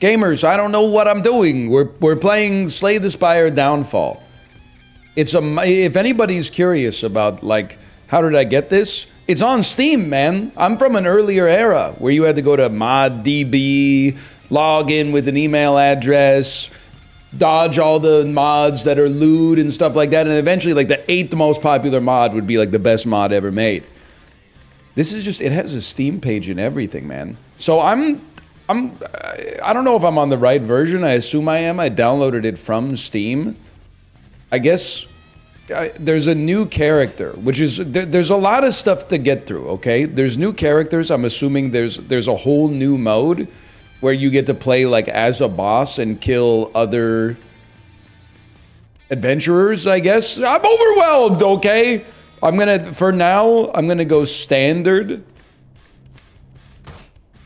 Gamers, I don't know what I'm doing. We're playing Slay the Spire Downfall. It's a, if anybody's curious about, like, how did I get this? It's on Steam, man. I'm from an earlier era where you had to go to ModDB, log in with an email address, dodge all the mods that are lewd and stuff like that, and eventually, like, the 8th most popular mod would be, like, the best mod ever made. This is just, it has a Steam page and everything, man. So I don't know if I'm on the right version. I assume I am. I downloaded it from Steam. I guess there's a new character, which is, there's a lot of stuff to get through, okay? There's new characters. I'm assuming there's a whole new mode where you get to play, like, as a boss and kill other adventurers, I guess. I'm overwhelmed, okay? For now, I'm gonna go standard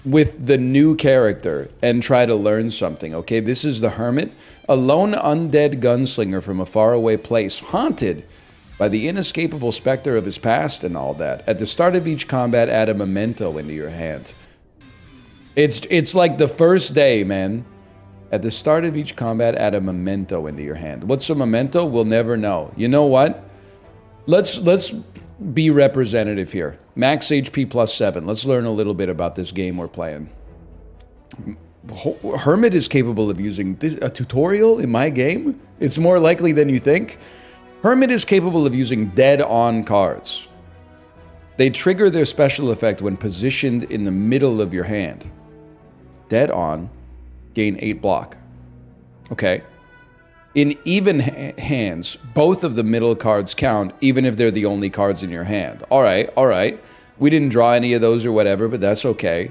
with the new character and try to learn something, okay? This is the Hermit, a lone undead gunslinger from a faraway place, haunted by the inescapable specter of his past and all that. At the start of each combat, add a memento into your hand. It's like the first day, man. At the start of each combat, add a memento into your hand. What's a memento? We'll never know. You know what? Let's be representative here. Max HP plus 7. Let's learn a little bit about this game we're playing. Hermit is capable of using a tutorial in my game? It's more likely than you think. Hermit is capable of using dead-on cards. They trigger their special effect when positioned in the middle of your hand. Dead-on, gain 8 block. Okay. In even hands, both of the middle cards count, even if they're the only cards in your hand. All right, all right. We didn't draw any of those or whatever, but that's okay.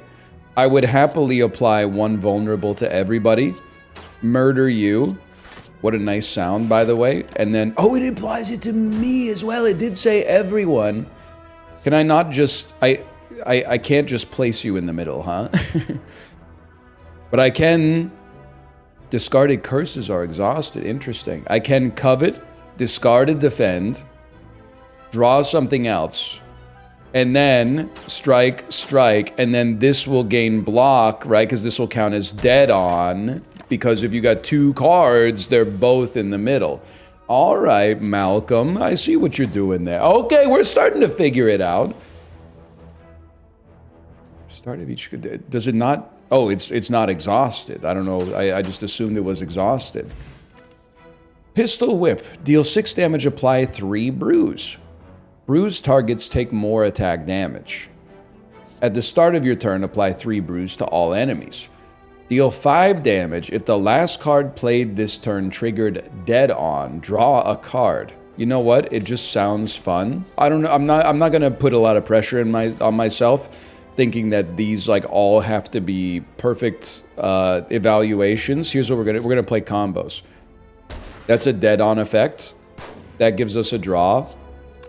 I would happily apply 1 vulnerable to everybody. Murder you. What a nice sound, by the way. And then, oh, it applies it to me as well. It did say everyone. Can I not just, I can't just place you in the middle, huh? But I can. Discarded curses are exhausted. Interesting. I can covet, discarded defend, draw something else, and then strike, and then this will gain block, right? Because this will count as dead on, because if you got 2 cards, they're both in the middle. All right, Malcolm, I see what you're doing there. Okay, we're starting to figure it out. Start of each, does it not? Oh, it's not exhausted. I don't know. I just assumed it was exhausted. Pistol Whip. Deal 6 damage, apply 3 bruise. Bruise targets take more attack damage. At the start of your turn, apply 3 bruise to all enemies. Deal 5 damage. If the last card played this turn triggered dead on, draw a card. You know what? It just sounds fun. I don't know. I'm not gonna put a lot of pressure on myself, thinking that these, like, all have to be perfect evaluations. Here's what we're gonna play combos. That's a dead-on effect. That gives us a draw.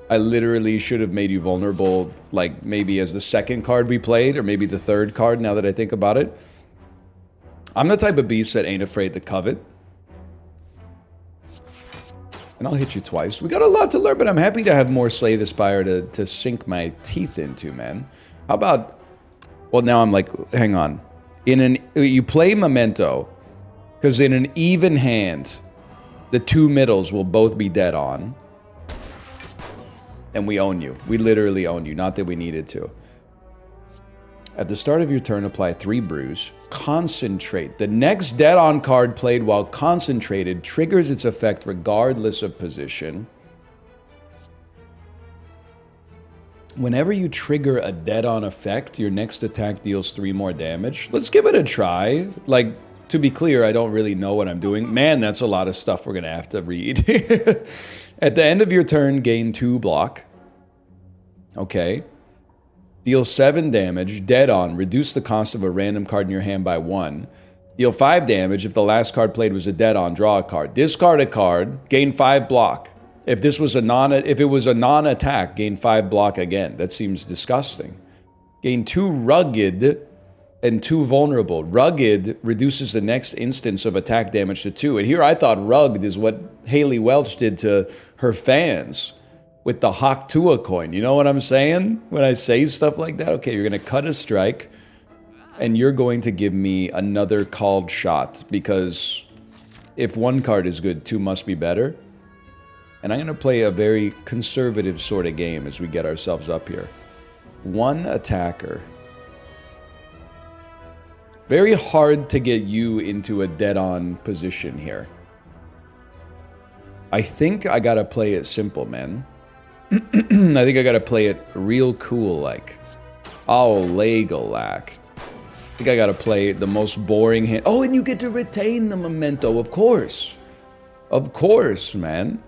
I literally should have made you vulnerable, like, maybe as the second card we played, or maybe the third card, now that I think about it. I'm the type of beast that ain't afraid to covet. And I'll hit you twice. We got a lot to learn, but I'm happy to have more Slay the Spire to sink my teeth into, man. How about, well, now I'm like, hang on. You play Memento, because in an even hand, the 2 middles will both be dead on. And we own you. We literally own you, not that we needed to. At the start of your turn, apply 3 bruise. Concentrate. The next dead on card played while concentrated triggers its effect regardless of position. Whenever you trigger a dead-on effect, your next attack deals 3 more damage. Let's give it a try. Like, to be clear, I don't really know what I'm doing. Man, that's a lot of stuff we're going to have to read. At the end of your turn, gain 2 block. Okay. Deal 7 damage, dead on. Reduce the cost of a random card in your hand by 1. Deal 5 damage. If the last card played was a dead on, draw a card. Discard a card, gain 5 block. If it was a non-attack, gain 5 block again. That seems disgusting. Gain 2 rugged and 2 vulnerable. Rugged reduces the next instance of attack damage to 2. And here I thought rugged is what Haley Welch did to her fans with the Hawk Tua coin. You know what I'm saying when I say stuff like that? Okay, you're going to cut a strike. And you're going to give me another called shot, because if one card is good, two must be better. And I'm going to play a very conservative sort of game as we get ourselves up here. One attacker. Very hard to get you into a dead-on position here. I think I gotta play it simple, man. I think I gotta play it real cool, like. Oh, Legolac. I think I gotta play the most boring hand. Oh, and you get to retain the memento, of course. Of course, man.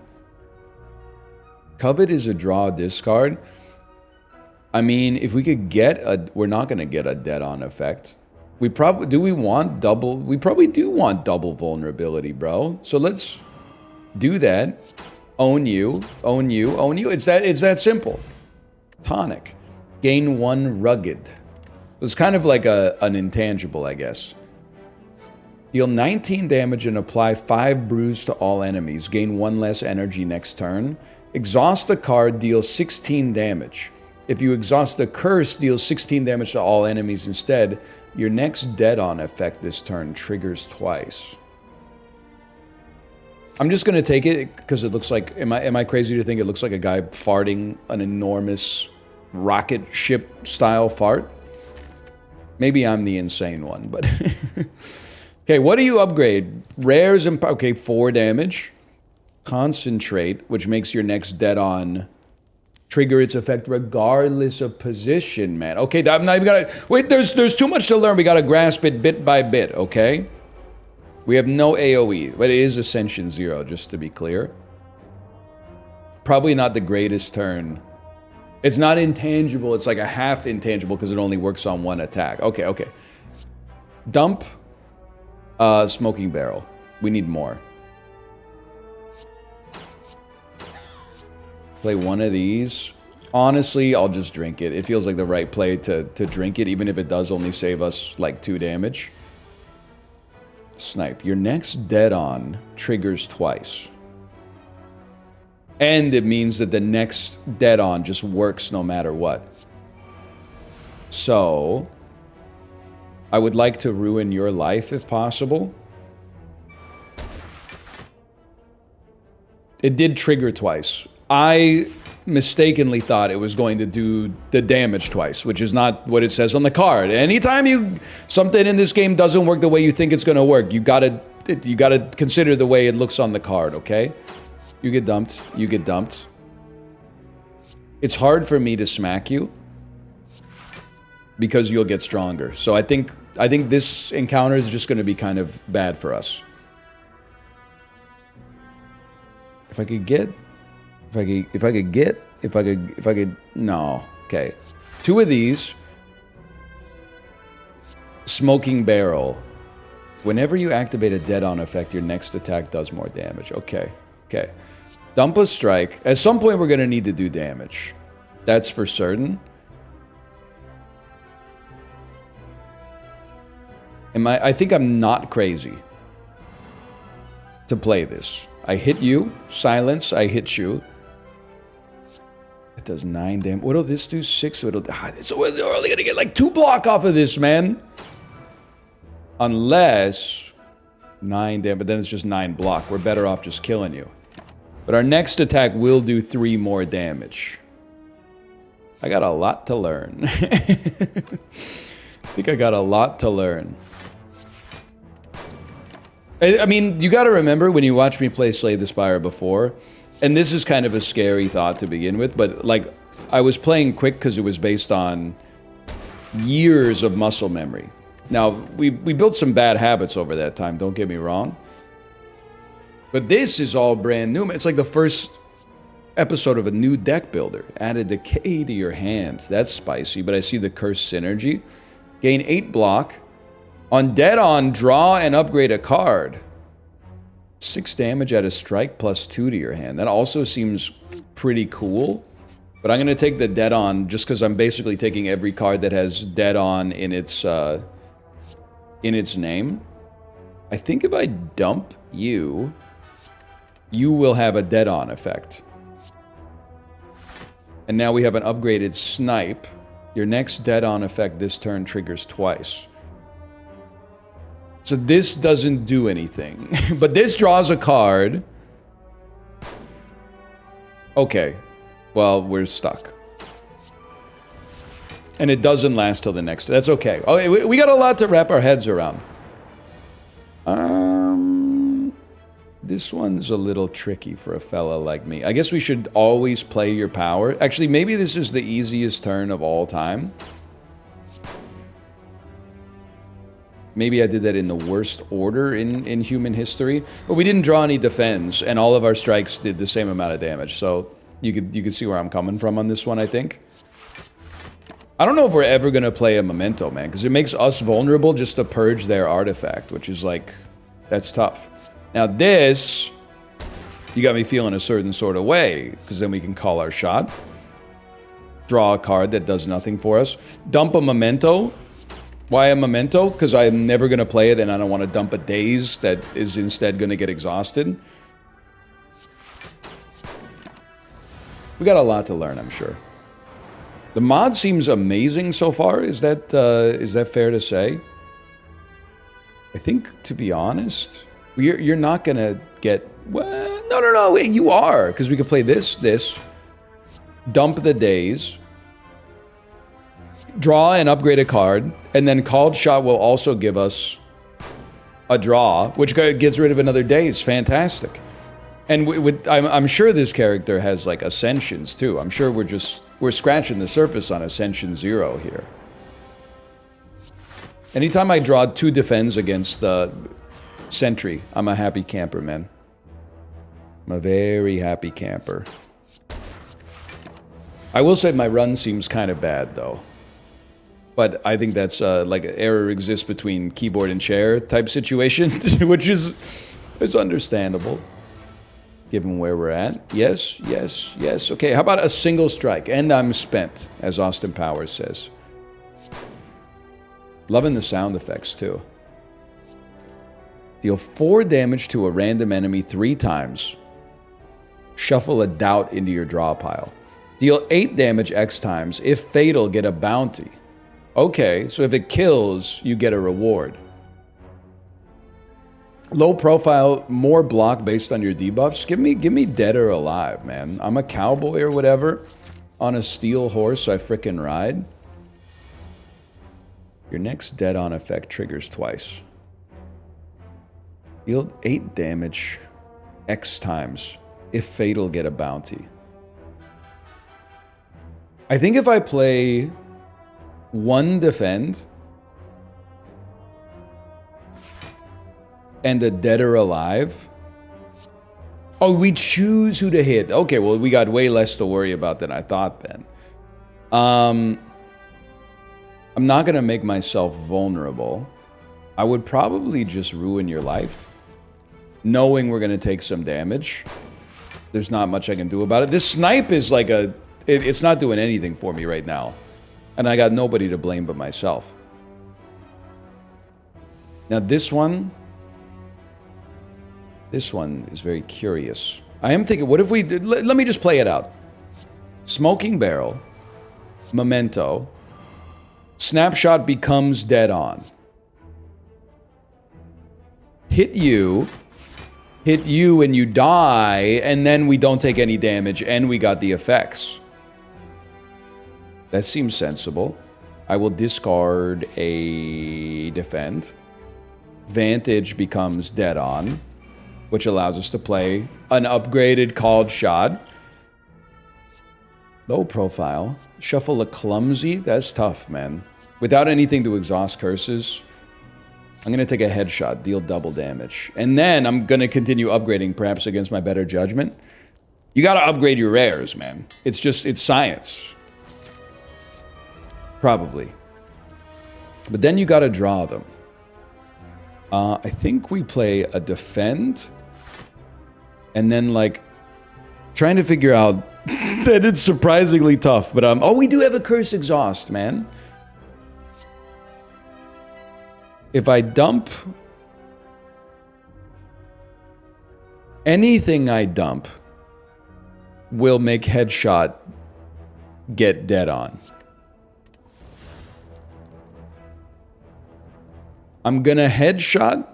Covet is a draw discard. I mean, if we could get a... We're not gonna get a dead-on effect. We probably... Do we want double... We probably do want double vulnerability, bro. So let's do that. Own you. Own you. Own you. It's that simple. Tonic. Gain 1 rugged. It's kind of like an intangible, I guess. Deal 19 damage and apply 5 bruise to all enemies. Gain 1 less energy next turn. Exhaust a card, deal 16 damage. If you exhaust a curse, deal 16 damage to all enemies instead. Your next dead-on effect this turn triggers twice. I'm just gonna take it because it looks like... Am I crazy to think it looks like a guy farting an enormous rocket ship style fart? Maybe I'm the insane one, but... Okay, what do you upgrade? Rares and... Okay, 4 damage. Concentrate, which makes your next dead-on trigger its effect regardless of position, man. Okay, I'm not even gonna... Wait, there's too much to learn. We gotta grasp it bit by bit, okay? We have no AoE, but it is Ascension 0, just to be clear. Probably not the greatest turn. It's not intangible, it's like a half intangible because it only works on 1 attack. Okay, okay. Dump Smoking Barrel. We need more. Play one of these. Honestly, I'll just drink it. It feels like the right play to drink it, even if it does only save us like 2 damage. Snipe. Your next dead-on triggers twice. And it means that the next dead-on just works no matter what. So, I would like to ruin your life if possible. It did trigger twice. I mistakenly thought it was going to do the damage twice, which is not what it says on the card. Anytime something in this game doesn't work the way you think it's going to work, you gotta consider the way it looks on the card, okay? You get dumped. You get dumped. It's hard for me to smack you because you'll get stronger. So I think this encounter is just going to be kind of bad for us. If I could, no. Okay. 2 of these. Smoking Barrel. Whenever you activate a dead-on effect, your next attack does more damage. Okay. Okay. Dump a strike. At some point, we're going to need to do damage. That's for certain. I think I'm not crazy to play this. I hit you. Silence. I hit you. It does 9 damage. What'll this do? 6. So we're only gonna get like 2 block off of this, man. Unless 9 damage, but then it's just 9 block. We're better off just killing you. But our next attack will do 3 more damage. I got a lot to learn. I think I got a lot to learn. I mean, you gotta remember when you watched me play Slay the Spire before, and this is kind of a scary thought to begin with, but like, I was playing quick because it was based on years of muscle memory. Now, we built some bad habits over that time, don't get me wrong. But this is all brand new. It's like the first episode of a new deck builder. Add a decay to your hands. That's spicy, but I see the curse synergy. Gain 8 block. On dead-on, draw and upgrade a card. 6 damage at a strike plus 2 to your hand. That also seems pretty cool. But I'm going to take the dead-on just because I'm basically taking every card that has dead-on in its name. I think if I dump you, you will have a dead-on effect. And now we have an upgraded snipe. Your next dead-on effect this turn triggers twice. So this doesn't do anything. But this draws a card. Okay. Well, we're stuck. And it doesn't last till the next. That's okay. Oh, we got a lot to wrap our heads around. This one's a little tricky for a fella like me. I guess we should always play your power. Actually, maybe this is the easiest turn of all time. Maybe I did that in the worst order in human history. But we didn't draw any defense, and all of our strikes did the same amount of damage. So you could see where I'm coming from on this one, I think. I don't know if we're ever going to play a Memento, man, because it makes us vulnerable just to purge their artifact, which is like, that's tough. Now this, you got me feeling a certain sort of way, because then we can call our shot. Draw a card that does nothing for us. Dump a Memento. Why a Memento? Because I'm never going to play it, and I don't want to dump a Daze that is instead going to get exhausted. We got a lot to learn, I'm sure. The mod seems amazing so far. Is that fair to say? I think, to be honest, you're not gonna get. Well, no. Wait, you are, because we could play this, dump the Daze, draw and upgrade a card, and then called shot will also give us a draw, which gets rid of another Daze. Fantastic. And I'm sure this character has like ascensions too. I'm sure we're scratching the surface on Ascension 0 here. Anytime I draw 2 defends against the Sentry, I'm a happy camper, man. I'm a very happy camper. I will say my run seems kind of bad though. But I think that's like an error exists between keyboard and chair type situation, which is understandable. Given where we're at. Yes. Okay, how about a single strike? And I'm spent, as Austin Powers says. Loving the sound effects, too. Deal 4 damage to a random enemy 3 times. Shuffle a doubt into your draw pile. Deal 8 damage X times. If fatal, get a bounty. Okay, so if it kills, you get a reward. Low profile, more block based on your debuffs. Give me dead or alive, man. I'm a cowboy or whatever on a steel horse, so I frickin' ride. Your next dead on effect triggers twice. Deal 8 damage X times. If fatal, get a bounty. I think if I play 1 defend and a dead or alive. Oh, we choose who to hit. Okay, well, we got way less to worry about than I thought then. I'm not going to make myself vulnerable. I would probably just ruin your life. Knowing we're going to take some damage. There's not much I can do about it. This snipe is like it's not doing anything for me right now. And I got nobody to blame but myself. Now this one is very curious. I am thinking, what if we did, let me just play it out. Smoking Barrel, Memento, Snapshot becomes dead on. Hit you and you die, and then we don't take any damage, and we got the effects. That seems sensible. I will discard a defend. Vantage becomes dead on, which allows us to play an upgraded called shot. Low profile. Shuffle a clumsy. That's tough, man. Without anything to exhaust curses, I'm going to take a headshot, deal double damage. And then I'm going to continue upgrading, perhaps against my better judgment. You got to upgrade your rares, man. It's science. Probably. But then you got to draw them. I think we play a defend. And then, like, trying to figure out that it's surprisingly tough. But, oh, we do have a curse exhaust, man. If I dump anything I dump will make headshot get dead on. I'm gonna headshot.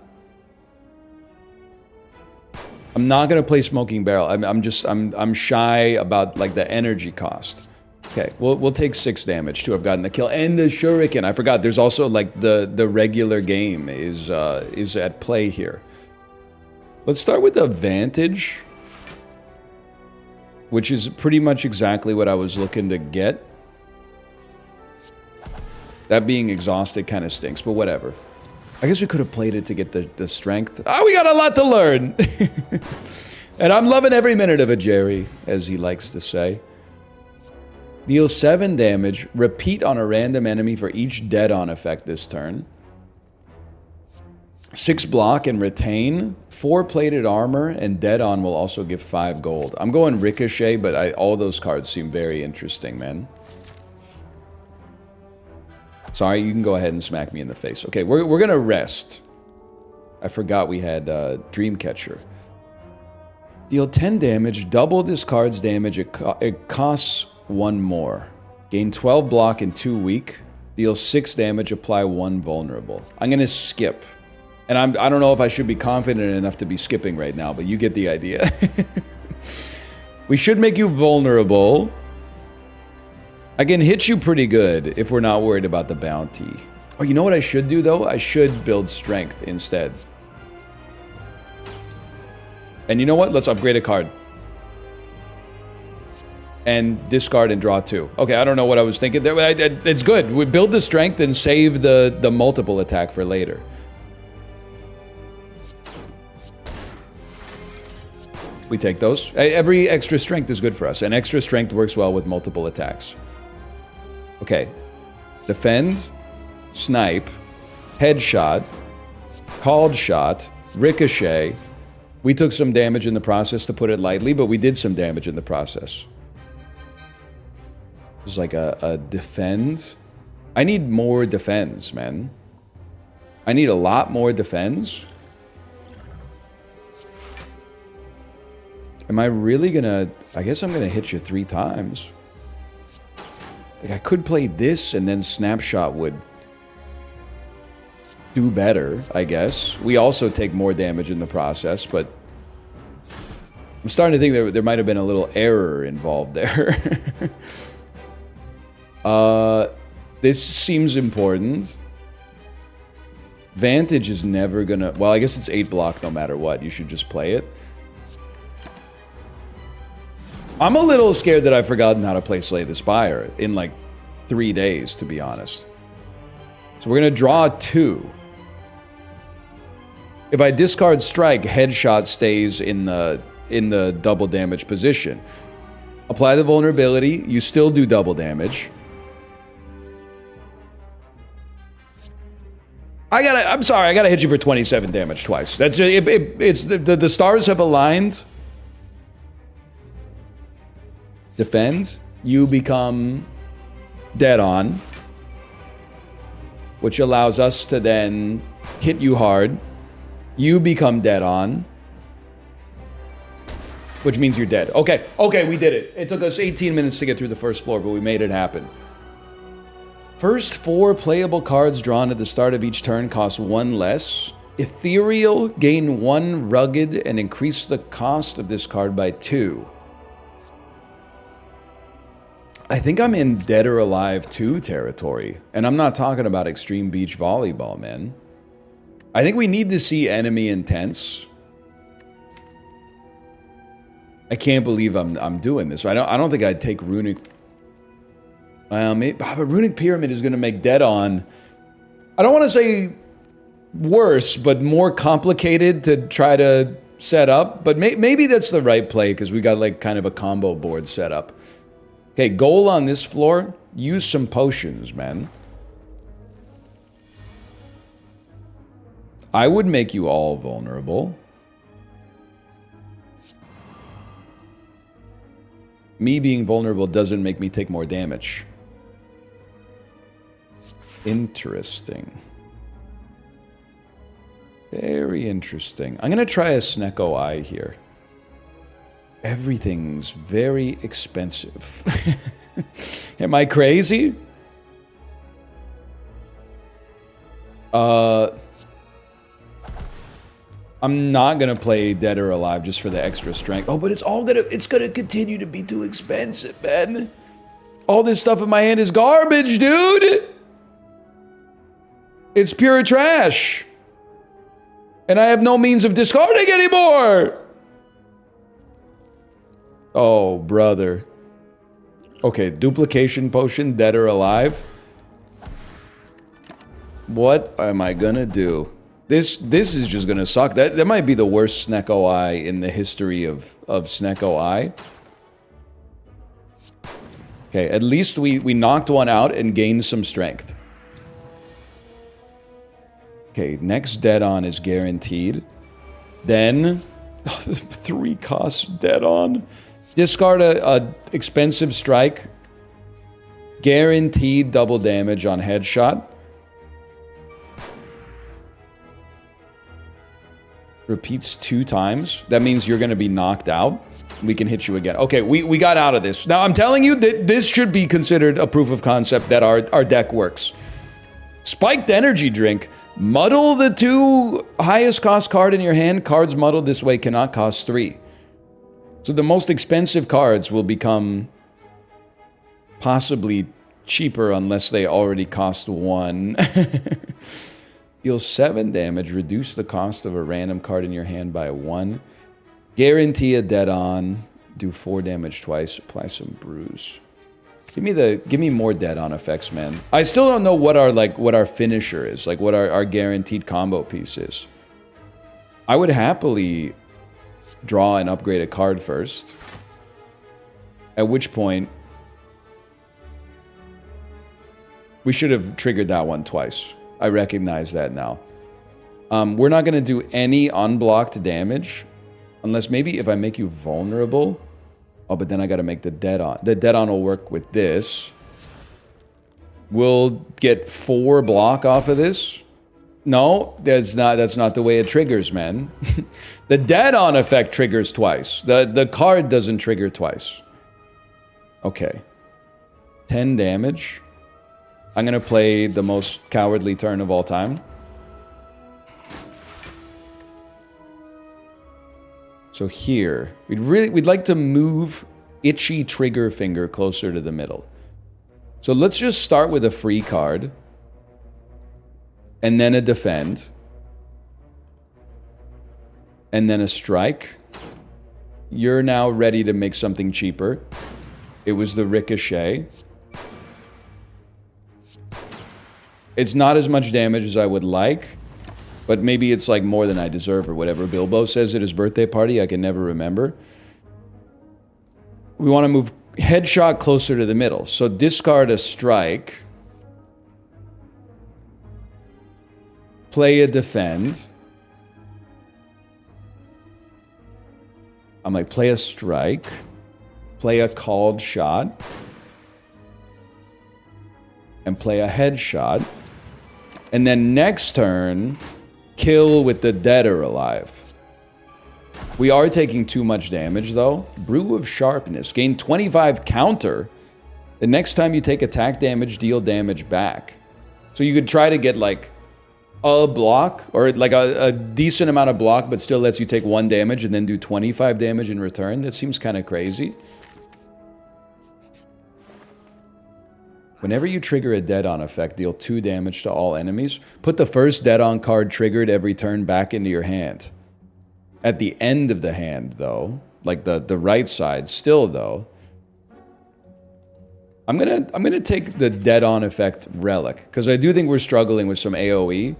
I'm not gonna play Smoking Barrel. I'm shy about like the energy cost. Okay, we'll take 6 damage to have gotten the kill. And the Shuriken. I forgot, there's also like the regular game is at play here. Let's start with the Vantage, which is pretty much exactly what I was looking to get. That being exhausted kind of stinks, but whatever. I guess we could have played it to get the strength. Oh, we got a lot to learn! And I'm loving every minute of it, Jerry, as he likes to say. Deal 7 damage. Repeat on a random enemy for each dead-on effect this turn. 6 block and retain. 4 plated armor, and dead-on will also give 5 gold. I'm going Ricochet, but all those cards seem very interesting, man. Sorry, you can go ahead and smack me in the face. Okay, we're gonna rest. I forgot we had Dreamcatcher. Deal 10 damage, double this card's damage, it costs 1 more. Gain 12 block and 2 weak. Deal 6 damage, apply 1 vulnerable. I'm gonna skip. And I don't know if I should be confident enough to be skipping right now, but you get the idea. We should make you vulnerable. I can hit you pretty good if we're not worried about the bounty. Oh, you know what I should do, though? I should build strength instead. And you know what? Let's upgrade a card. And discard and draw 2. Okay, I don't know what I was thinking there. It's good. We build the strength and save the multiple attack for later. We take those. Every extra strength is good for us. And extra strength works well with multiple attacks. Okay, defend, snipe, headshot, called shot, ricochet. We took some damage in the process, to put it lightly, but we did some damage in the process. It's like a defend. I need more defense, man. I need a lot more defense. Am I really gonna... I guess I'm gonna hit you 3 times. Like, I could play this and then Snapshot would do better, I guess. We also take more damage in the process, but I'm starting to think there might have been a little error involved there. This seems important. Vantage is never gonna... Well, I guess it's 8 block no matter what. You should just play it. I'm a little scared that I've forgotten how to play Slay the Spire in like 3 days, to be honest. So we're gonna draw 2. If I discard Strike, Headshot stays in the double damage position. Apply the vulnerability, you still do double damage. I'm sorry, I gotta hit you for 27 damage twice. That's it's the stars have aligned. Defend, you become dead on, which allows us to then hit you hard. You become dead on, which means you're dead. Okay, we did it. It took us 18 minutes to get through the first floor, but we made it happen. First 4 playable cards drawn at the start of each turn cost 1 less. Ethereal, gain 1 rugged and increase the cost of this card by 2. I think I'm in Dead or Alive 2 territory. And I'm not talking about Extreme Beach Volleyball, man. I think we need to see enemy intense. I can't believe I'm doing this. I don't think I'd take Runic. But Runic Pyramid is going to make Dead On. I don't want to say worse, but more complicated to try to set up. But maybe that's the right play because we got like kind of a combo board set up. Okay, goal on this floor, use some potions, man. I would make you all vulnerable. Me being vulnerable doesn't make me take more damage. Interesting. Very interesting. I'm going to try a Snecko Eye here. Everything's very expensive. Am I crazy? I'm not gonna play Dead or Alive just for the extra strength. Oh, but it's gonna continue to be too expensive, man. All this stuff in my hand is garbage, dude. It's pure trash. And I have no means of discarding anymore. Oh, brother. Okay, duplication potion, Dead or Alive. What am I gonna do? This is just gonna suck. That might be the worst Snecko Eye in the history of Snecko Eye. Okay, at least we knocked one out and gained some strength. Okay, next dead on is guaranteed. Then 3 costs dead on. Discard a expensive strike. Guaranteed double damage on headshot. Repeats 2 times. That means you're going to be knocked out. We can hit you again. Okay, we got out of this. Now, I'm telling you that this should be considered a proof of concept that our deck works. Spiked energy drink. Muddle the 2 highest cost card in your hand. Cards muddled this way cannot cost 3. So the most expensive cards will become possibly cheaper unless they already cost 1. Deal 7 damage. Reduce the cost of a random card in your hand by 1. Guarantee a dead on. Do 4 damage twice. Apply some bruise. Give me more dead on effects, man. I still don't know what our finisher is, like what our guaranteed combo piece is. I would happily draw and upgrade a card first. At which point we should have triggered that one twice. I recognize that now. We're not going to do any unblocked damage. Unless maybe if I make you vulnerable. Oh, but then I got to make the dead on. The dead on will work with this. We'll get 4 block off of this. No, that's not the way it triggers, man. The dead on effect triggers twice. The card doesn't trigger twice. Okay. 10 damage. I'm going to play the most cowardly turn of all time. So here, we'd like to move itchy trigger finger closer to the middle. So let's just start with a free card. And then a defend. And then a strike. You're now ready to make something cheaper. It was the ricochet. It's not as much damage as I would like. But maybe it's like more than I deserve or whatever Bilbo says at his birthday party. I can never remember. We want to move headshot closer to the middle. So discard a strike. Play a defend. I'm like, play a strike. Play a called shot. And play a headshot. And then next turn, kill with the dead or alive. We are taking too much damage, though. Brew of Sharpness. Gain 25 counter. The next time you take attack damage, deal damage back. So you could try to get, like, a block, or like a decent amount of block, but still lets you take 1 damage and then do 25 damage in return. That seems kind of crazy. Whenever you trigger a dead on effect, deal 2 damage to all enemies. Put the first dead on card triggered every turn back into your hand. At the end of the hand, though, like the right side, still though, I'm gonna take the dead on effect Relic, because I do think we're struggling with some AoE.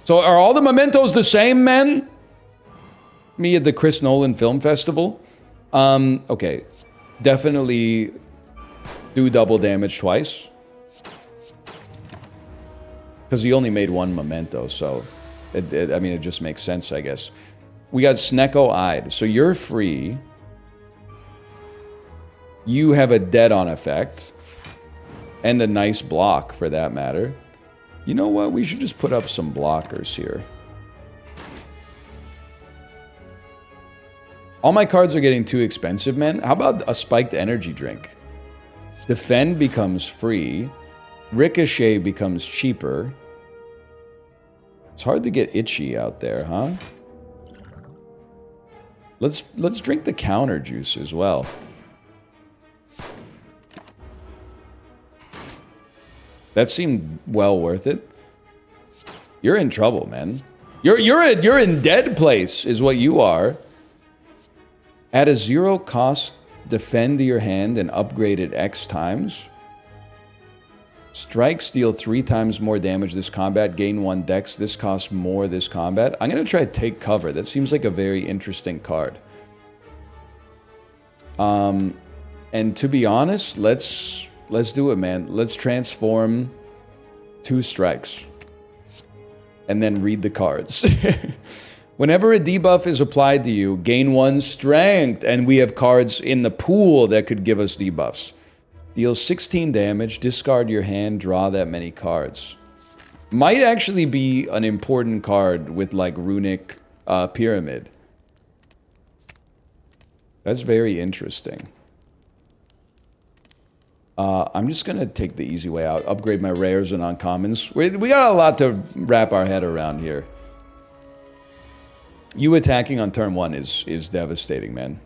So are all the mementos the same, men? Me at the Chris Nolan Film Festival? Okay. Definitely do double damage twice. Because he only made 1 memento, so I mean, it just makes sense, I guess. We got Snecko-eyed. So you're free. You have a dead on effect. And a nice block, for that matter. You know what? We should just put up some blockers here. All my cards are getting too expensive, man. How about a spiked energy drink? Defend becomes free. Ricochet becomes cheaper. It's hard to get itchy out there, huh? Let's drink the counter juice as well. That seemed well worth it. You're in trouble, man. You're in dead place, is what you are. At a 0 cost, defend your hand and upgrade it X times. Strikes deal 3 times more damage this combat. Gain 1 dex. This costs more this combat. I'm gonna try to take cover. That seems like a very interesting card. And to be honest, let's do it, man. Let's transform 2 strikes. And then read the cards. Whenever a debuff is applied to you, gain 1 strength. And we have cards in the pool that could give us debuffs. Deal 16 damage, discard your hand, draw that many cards. Might actually be an important card with like Runic Pyramid. That's very interesting. I'm just gonna take the easy way out. Upgrade my rares and uncommons. We got a lot to wrap our head around here. You attacking on turn 1 is devastating, man.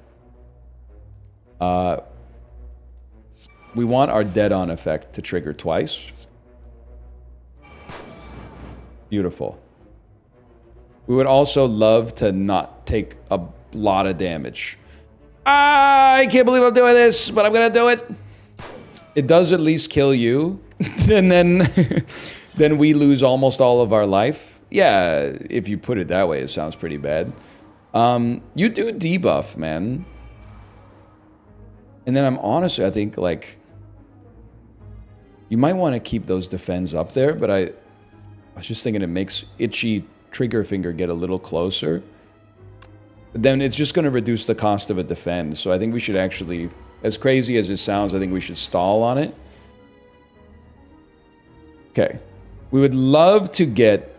We want our dead-on effect to trigger twice. Beautiful. We would also love to not take a lot of damage. I can't believe I'm doing this, but I'm gonna do it. It does at least kill you, and then we lose almost all of our life. Yeah, if you put it that way, it sounds pretty bad. You do debuff, man. And then I'm honestly, I think, like, you might want to keep those defends up there, but I was just thinking it makes itchy trigger finger get a little closer. But then it's just going to reduce the cost of a defend, so I think we should actually, as crazy as it sounds, I think we should stall on it. Okay. We would love to get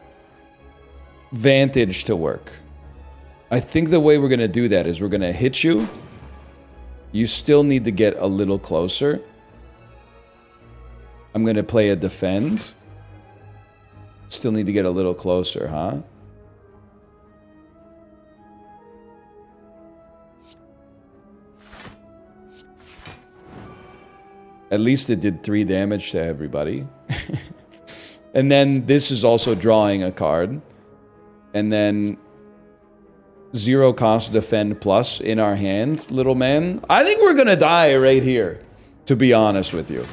Vantage to work. I think the way we're going to do that is we're going to hit you. You still need to get a little closer. I'm going to play a defend. Still need to get a little closer, huh? At least it did 3 damage to everybody. And then this is also drawing a card. And then 0 cost defend plus in our hands, little man. I think we're gonna die right here, to be honest with you.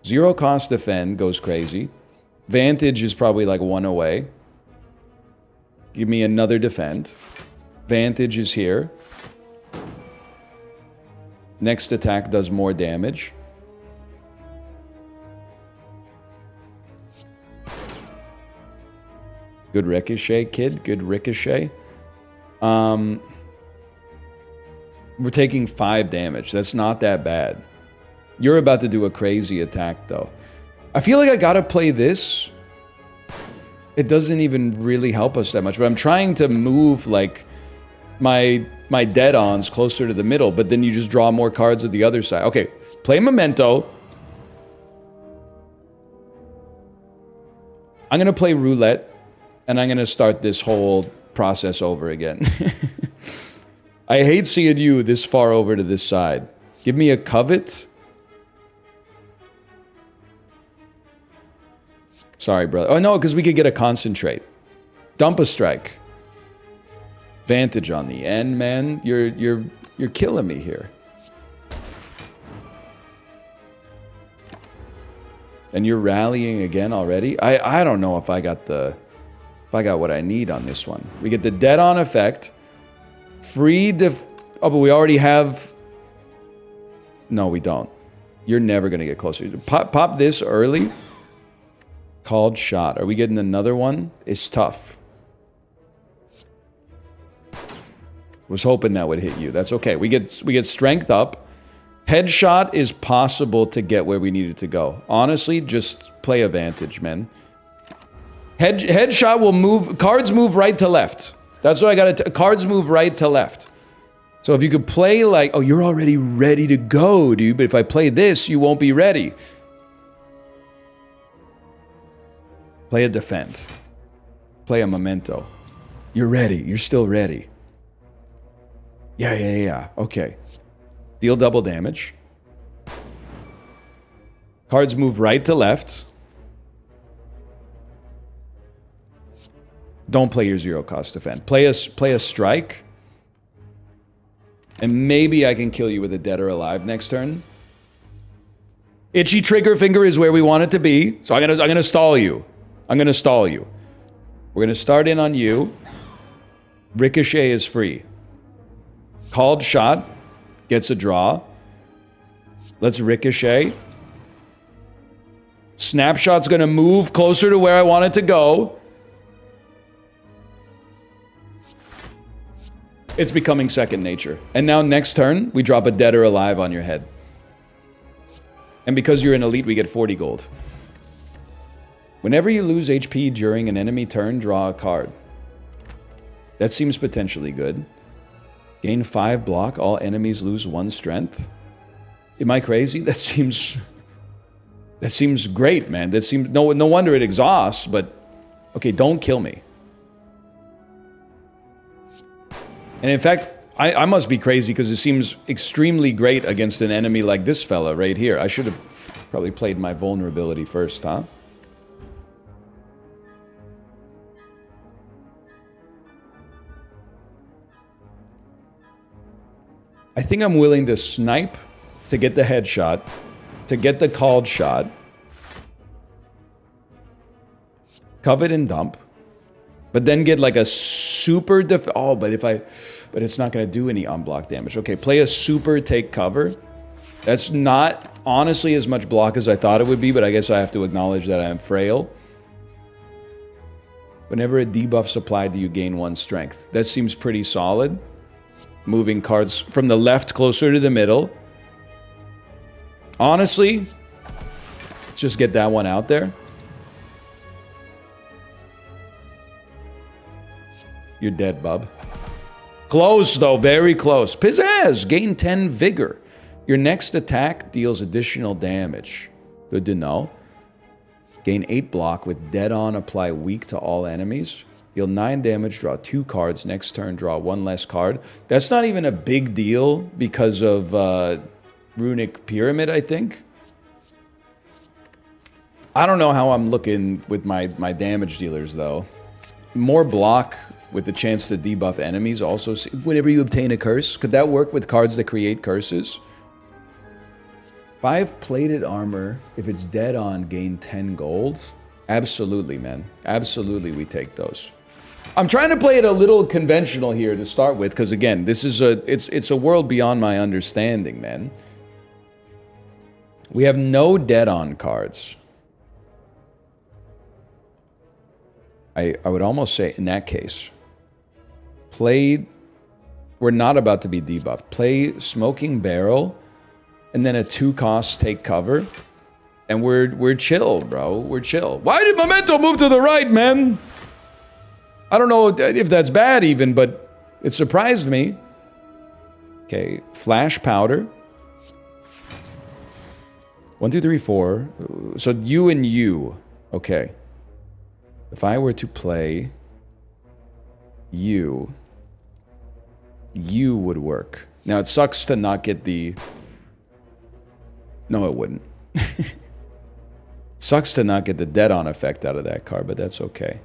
0 cost defend goes crazy. Vantage is probably like 1 away. Give me another defend. Vantage is here. Next attack does more damage. Good ricochet, kid. Good ricochet. We're taking 5 damage. That's not that bad. You're about to do a crazy attack, though. I feel like I gotta play this. It doesn't even really help us that much, but I'm trying to move, like, my dead-ons closer to the middle, but then you just draw more cards at the other side. Okay, play Memento. I'm gonna play Roulette. And I'm going to start this whole process over again. I hate seeing you this far over to this side. Give me a covet. Sorry, brother. Oh, no, because we could get a concentrate. Dump a strike. Vantage on the end, man. You're killing me here. And you're rallying again already? I don't know if I got the... I got what I need on this one. We get the dead-on effect. Free def... Oh, but we already have... No, we don't. You're never going to get closer. Pop this early. Called shot. Are we getting another one? It's tough. Was hoping that would hit you. That's okay. We get strength up. Headshot is possible to get where we needed to go. Honestly, just play advantage, man. Headshot will move... Cards move right to left. That's what I got to... Cards move right to left. So if you could play like... Oh, you're already ready to go, dude. But if I play this, you won't be ready. Play a defend. Play a memento. You're ready. You're still ready. Yeah. Okay. Deal double damage. Cards move right to left. Don't play your 0-cost defend. Play a strike. And maybe I can kill you with a dead or alive next turn. Itchy trigger finger is where we want it to be. So I'm gonna stall you. I'm gonna stall you. We're gonna start in on you. Ricochet is free. Called shot gets a draw. Let's ricochet. Snapshot's gonna move closer to where I want it to go. It's becoming second nature. And now next turn, we drop a dead or alive on your head. And because you're an elite, we get 40 gold. Whenever you lose HP during an enemy turn, draw a card. That seems potentially good. Gain 5 block, all enemies lose 1 strength. Am I crazy? That seems great, man. That seems no wonder it exhausts, but okay, don't kill me. And in fact, I must be crazy because it seems extremely great against an enemy like this fella right here. I should have probably played my vulnerability first, huh? I think I'm willing to snipe to get the headshot, to get the called shot, covet and dump, but then get like a super but it's not going to do any unblock damage. Okay, play a super take cover. That's not honestly as much block as I thought it would be, but I guess I have to acknowledge that I am frail. Whenever a debuff's applied to you, gain 1 strength. That seems pretty solid. Moving cards from the left closer to the middle. Honestly, let's just get that one out there. You're dead, bub. Close, though. Very close. Pizzazz! Gain 10 vigor. Your next attack deals additional damage. Good to know. Gain 8 block with dead on. Apply weak to all enemies. Deal 9 damage. Draw 2 cards. Next turn, draw 1 less card. That's not even a big deal because of Runic Pyramid, I think. I don't know how I'm looking with my damage dealers, though. More block with the chance to debuff enemies also. Whenever you obtain a curse, could that work with cards that create curses? 5 plated armor, if it's dead on, gain 10 gold. Absolutely, man. Absolutely, we take those. I'm trying to play it a little conventional here to start with, because again, this is it's a world beyond my understanding, man. We have no dead on cards. I would almost say, in that case, we're not about to be debuffed. Play Smoking Barrel, and then a 2-cost take cover, and we're chill, bro. We're chill. Why did Memento move to the right, man? I don't know if that's bad even, but it surprised me. Okay, Flash Powder. 1, 2, 3, 4. So you and you. Okay. If I were to play you would work. Now, it sucks to not get the... No, it wouldn't. Sucks to not get the dead-on effect out of that card, but that's okay.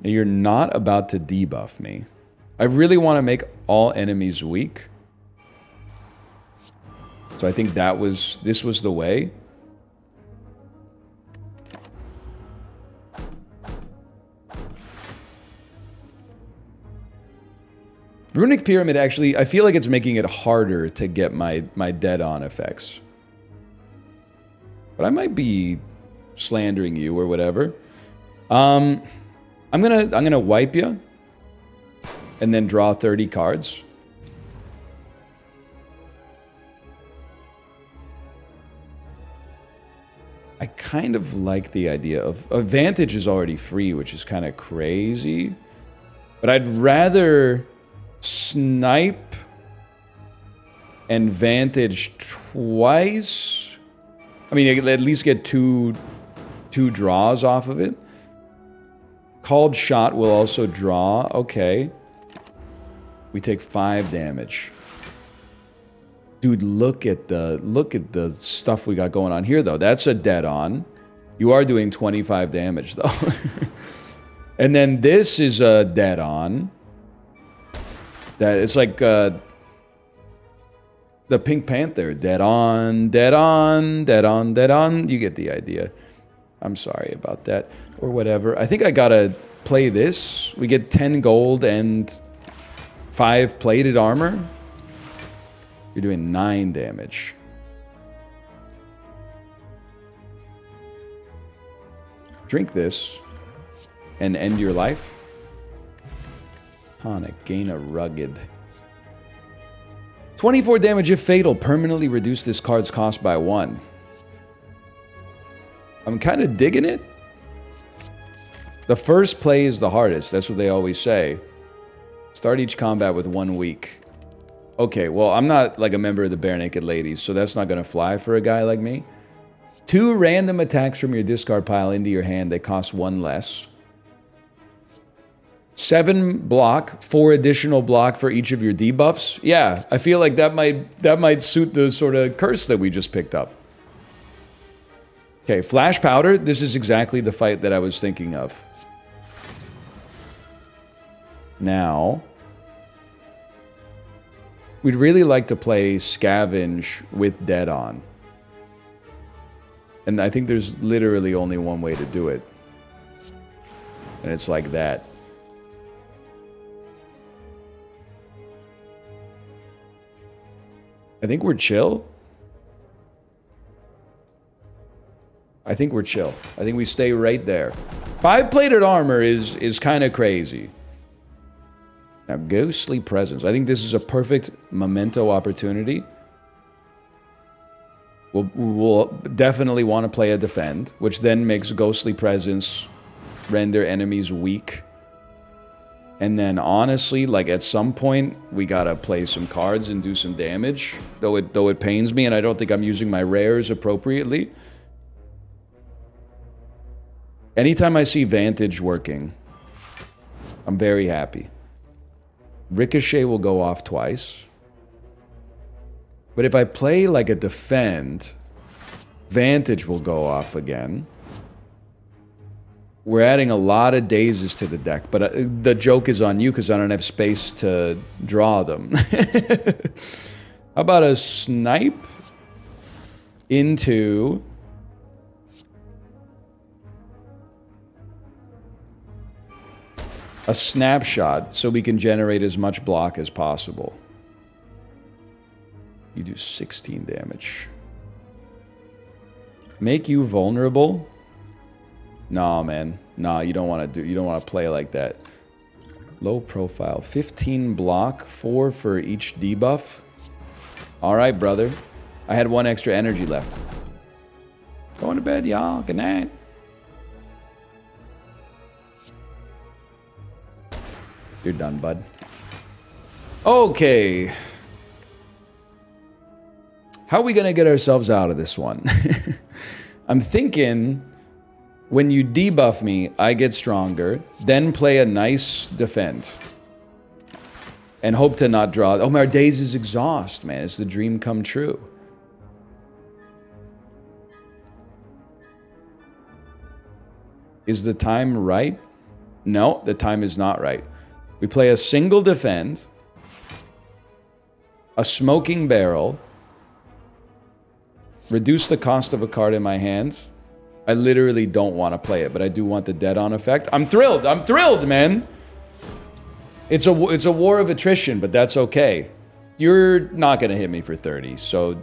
Now, you're not about to debuff me. I really want to make all enemies weak. So I think this was the way. Runic Pyramid, actually, I feel like it's making it harder to get my dead-on effects. But I might be slandering you or whatever. I'm gonna wipe you and then draw 30 cards. I kind of like the idea of Advantage is already free, which is kind of crazy. But I'd rather snipe and Vantage twice. I mean, at least get two draws off of it. Called shot will also draw. Okay. We take 5 damage. Dude, look at the stuff we got going on here, though. That's a dead on. You are doing 25 damage, though. And then this is a dead on. That it's like the Pink Panther. Dead on, dead on, dead on, dead on. You get the idea. I'm sorry about that. Or whatever. I think I gotta play this. We get 10 gold and 5 plated armor. You're doing 9 damage. Drink this and end your life. Tonic, gain a rugged. 24 damage if fatal. Permanently reduce this card's cost by 1. I'm kind of digging it. The first play is the hardest. That's what they always say. Start each combat with 1 week. Okay, well, I'm not like a member of the Bare Naked Ladies, so that's not going to fly for a guy like me. 2 random attacks from your discard pile into your hand. They cost 1 less. 7 block, 4 additional block for each of your debuffs. Yeah, I feel like that might suit the sort of curse that we just picked up. Okay, Flash Powder. This is exactly the fight that I was thinking of. Now, we'd really like to play Scavenge with Dead on. And I think there's literally only one way to do it. And it's like that. I think we're chill. I think we're chill. I think we stay right there. 5-plated armor is kind of crazy. Now, Ghostly Presence. I think this is a perfect memento opportunity. We'll definitely want to play a defend, which then makes Ghostly Presence render enemies weak. And then, honestly, like, at some point, we gotta play some cards and do some damage. Though it pains me, and I don't think I'm using my rares appropriately. Anytime I see Vantage working, I'm very happy. Ricochet will go off twice. But if I play like a defend, Vantage will go off again. We're adding a lot of dazes to the deck, but the joke is on you because I don't have space to draw them. How about a snipe into a snapshot so we can generate as much block as possible. You do 16 damage. Make you vulnerable? Nah, man. Nah, you don't want to play like that. Low profile. 15 block, 4 for each debuff. All right, brother. I had 1 extra energy left. Going to bed, y'all. Good night. You're done, bud. Okay. How are we going to get ourselves out of this one? I'm thinking when you debuff me, I get stronger, then play a nice defend. And hope to not draw... Oh, my days is exhaust, man. It's the dream come true. Is the time right? No, the time is not right. We play a single defend, a smoking barrel, reduce the cost of a card in my hands. I literally don't want to play it, but I do want the dead on effect. I'm thrilled. I'm thrilled, man. It's a war of attrition, but that's okay. You're not going to hit me for 30, so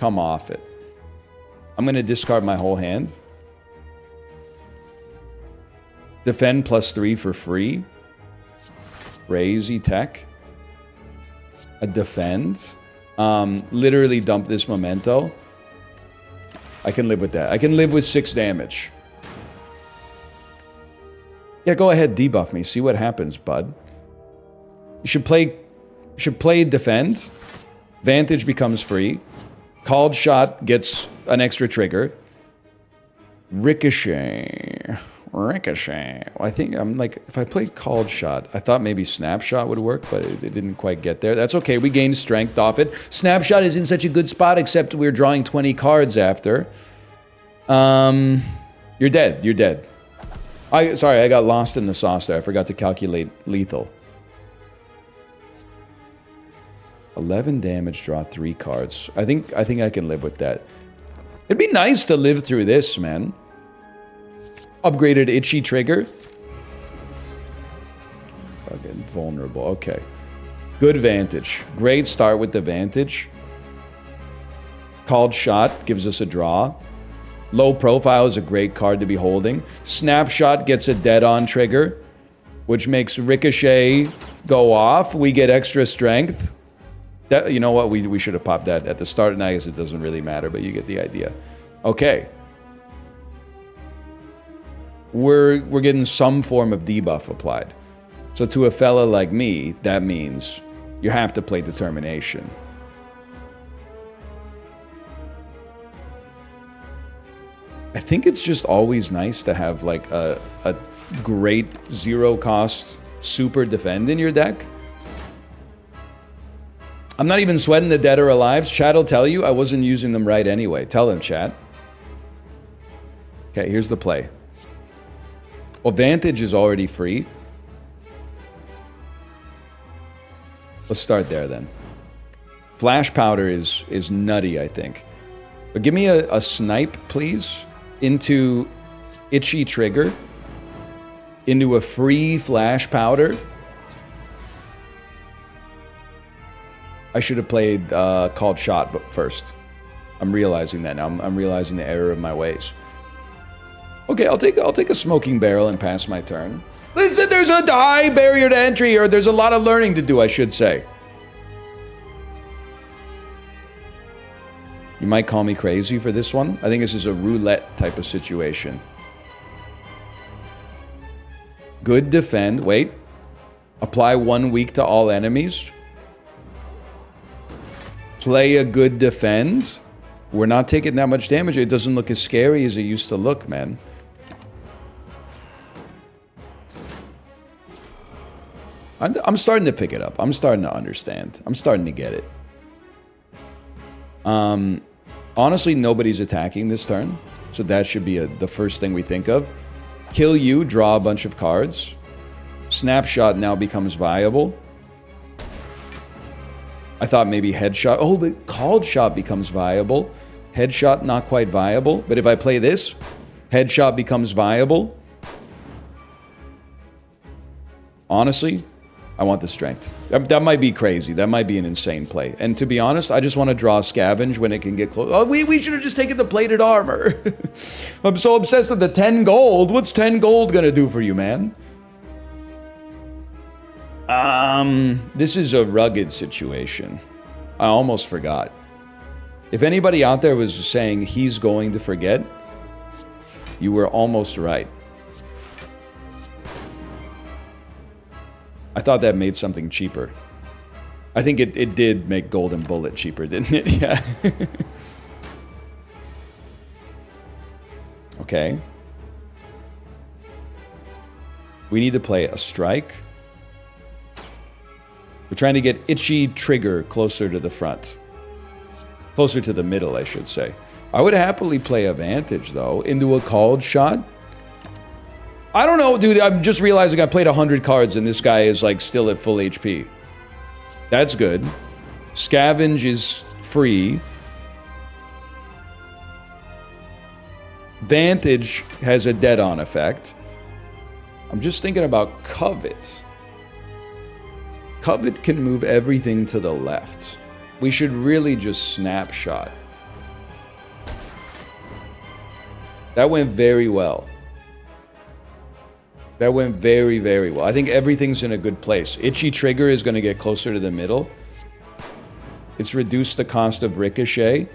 come off it. I'm going to discard my whole hand. Defend +3 for free. Crazy tech. A defend. Literally dump this memento. I can live with that. I can live with 6 damage. Yeah, go ahead, debuff me. See what happens, bud. You should play defend. Vantage becomes free. Called shot gets an extra trigger. Ricochet. Ricochet. I think I'm like, if I played Called Shot, I thought maybe Snapshot would work, but it didn't quite get there. That's okay, we gained strength off it. Snapshot is in such a good spot, except we're drawing 20 cards after. You're dead, you're dead. Sorry, I got lost in the sauce there. I forgot to calculate lethal. 11 damage, draw 3 cards. I think I can live with that. It'd be nice to live through this, man. Upgraded itchy trigger. Fucking vulnerable. Okay. Good vantage. Great start with the vantage. Called Shot gives us a draw. Low profile is a great card to be holding. Snapshot gets a dead-on trigger, which makes Ricochet go off. We get extra strength. That, you know what? We should have popped that at the start, and I guess it doesn't really matter, but you get the idea. Okay. We're getting some form of debuff applied. So to a fella like me, that means you have to play Determination. I think it's just always nice to have like a great zero-cost super defend in your deck. I'm not even sweating the dead or alives. Chat will tell you I wasn't using them right anyway. Tell them, chat. Okay, here's the play. Well, Vantage is already free. Let's start there then. Flash Powder is nutty, I think. But give me a snipe, please, into Itchy Trigger, into a free Flash Powder. I should have played Called Shot but first. I'm realizing that now. I'm realizing the error of my ways. Okay, I'll take a Smoking Barrel and pass my turn. Listen, there's a high barrier to entry, or there's a lot of learning to do, I should say. You might call me crazy for this one. I think this is a roulette type of situation. Good defend. Wait. Apply 1 week to all enemies. Play a good defend. We're not taking that much damage. It doesn't look as scary as it used to look, man. I'm starting to pick it up. I'm starting to understand. I'm starting to get it. Honestly, nobody's attacking this turn, so that should be the first thing we think of. Kill you, draw a bunch of cards. Snapshot now becomes viable. I thought maybe Headshot. Oh, but Called Shot becomes viable. Headshot not quite viable. But if I play this, Headshot becomes viable. Honestly, I want the strength. That might be crazy. That might be an insane play. And to be honest, I just want to draw Scavenge when it can get close. Oh, we should have just taken the plated armor. I'm so obsessed with the 10 gold. What's 10 gold gonna do for you, man? This is a rugged situation. I almost forgot. If anybody out there was saying he's going to forget, you were almost right. I thought that made something cheaper. I think it did make Golden Bullet cheaper, didn't it? Yeah. Okay. We need to play a strike. We're trying to get Itchy Trigger closer to the front. Closer to the middle, I should say. I would happily play a Vantage, though, into a Called Shot. I don't know, dude. I'm just realizing I played 100 cards and this guy is, like, still at full HP. That's good. Scavenge is free. Vantage has a dead-on effect. I'm just thinking about Covet. Covet can move everything to the left. We should really just Snapshot. That went very well. That went very, very well. I think everything's in a good place. Itchy Trigger is going to get closer to the middle. It's reduced the cost of Ricochet.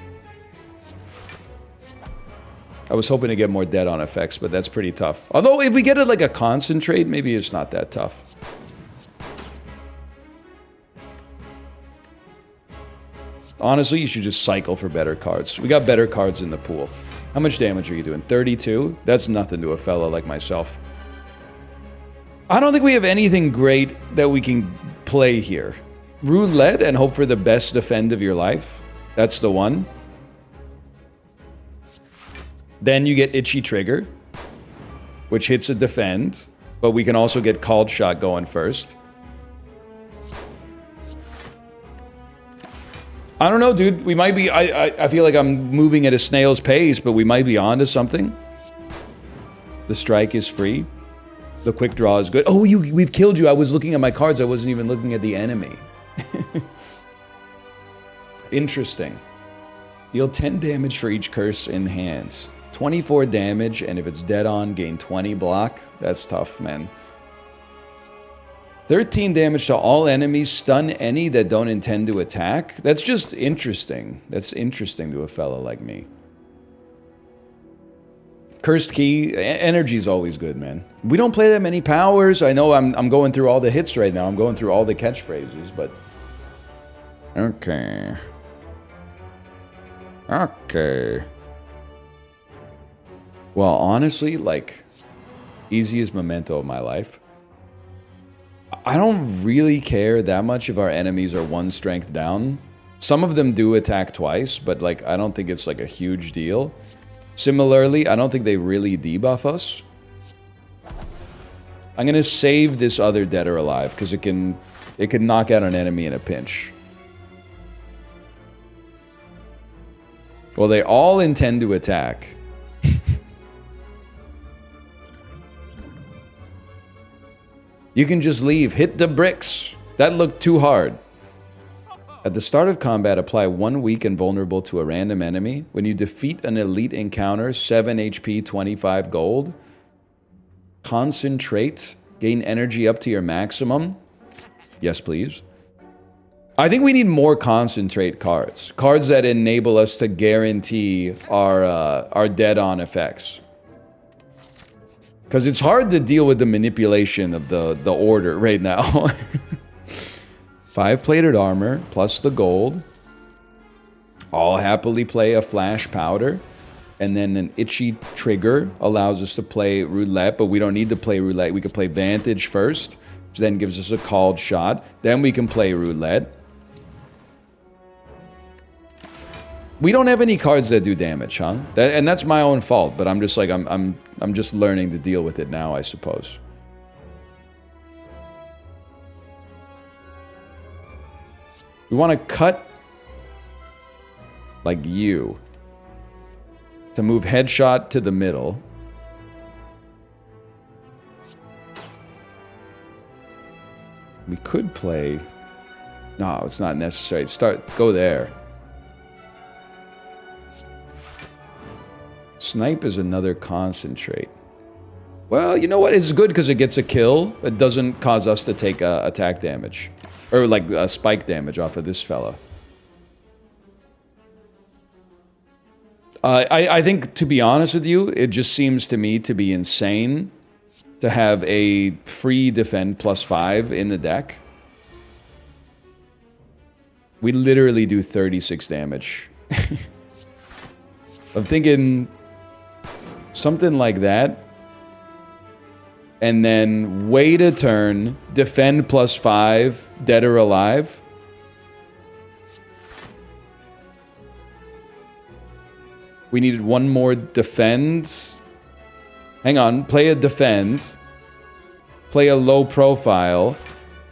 I was hoping to get more dead-on effects, but that's pretty tough. Although, if we get it like a Concentrate, maybe it's not that tough. Honestly, you should just cycle for better cards. We got better cards in the pool. How much damage are you doing? 32? That's nothing to a fella like myself. I don't think we have anything great that we can play here. Roulette and hope for the best defend of your life. That's the one. Then you get Itchy Trigger, which hits a defend, but we can also get Called Shot going first. I don't know, dude. We might be... I feel like I'm moving at a snail's pace, but we might be onto something. The strike is free. The quick draw is good. Oh, we've killed you. I was looking at my cards. I wasn't even looking at the enemy. Interesting. Deal 10 damage for each curse in hands. 24 damage, and if it's dead on, gain 20 block. That's tough, man. 13 damage to all enemies, stun any that don't intend to attack. That's just interesting. That's interesting to a fella like me. Cursed Key, energy's always good, man. We don't play that many powers. I know I'm going through all the hits right now. I'm going through all the catchphrases, but... Okay. Okay. Well, honestly, like, easiest memento of my life. I don't really care that much if our enemies are 1 strength down. Some of them do attack twice, but like I don't think it's like a huge deal. Similarly, I don't think they really debuff us. I'm gonna save this other Dead or Alive because it can knock out an enemy in a pinch. Well, they all intend to attack. You can just leave. Hit the bricks. That looked too hard. At the start of combat, apply 1 weak and vulnerable to a random enemy. When you defeat an elite encounter, 7 HP, 25 gold. Concentrate. Gain energy up to your maximum. Yes, please. I think we need more concentrate cards. Cards that enable us to guarantee our dead-on effects. Because it's hard to deal with the manipulation of the order right now. 5 plated armor, plus the gold. I'll happily play a flash powder. And then an Itchy Trigger allows us to play roulette, but we don't need to play roulette. We could play Vantage first, which then gives us a called shot. Then we can play roulette. We don't have any cards that do damage, huh? And that's my own fault, but I'm just like, I'm just learning to deal with it now, I suppose. We want to cut like you to move headshot to the middle. We could play... No, it's not necessary. Go there. Snipe is another concentrate. Well, you know what? It's good because it gets a kill. It doesn't cause us to take attack damage. Or like spike damage off of this fella. I think, to be honest with you, it just seems to me to be insane to have a free defend +5 in the deck. We literally do 36 damage. I'm thinking something like that. And then wait a turn, defend +5, Dead or Alive. We needed one more defend. Hang on, play a defend. Play a low profile.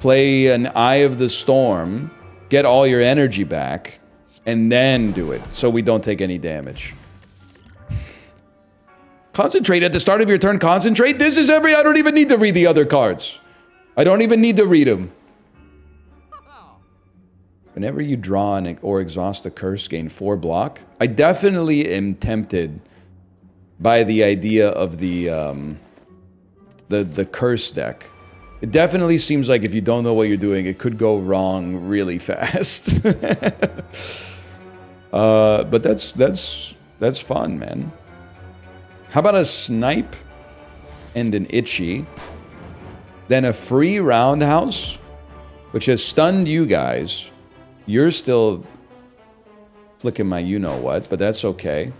Play an Eye of the Storm. Get all your energy back. And then do it, so we don't take any damage. Concentrate at the start of your turn. Concentrate. This is I don't even need to read the other cards. I don't even need to read them. Whenever you draw or exhaust a curse, gain 4 block. I definitely am tempted by the idea of the curse deck. It definitely seems like if you don't know what you're doing, it could go wrong really fast. But that's fun, man. How about a snipe and an itchy? Then a free roundhouse, which has stunned you guys. You're still flicking my you-know-what, but that's okay.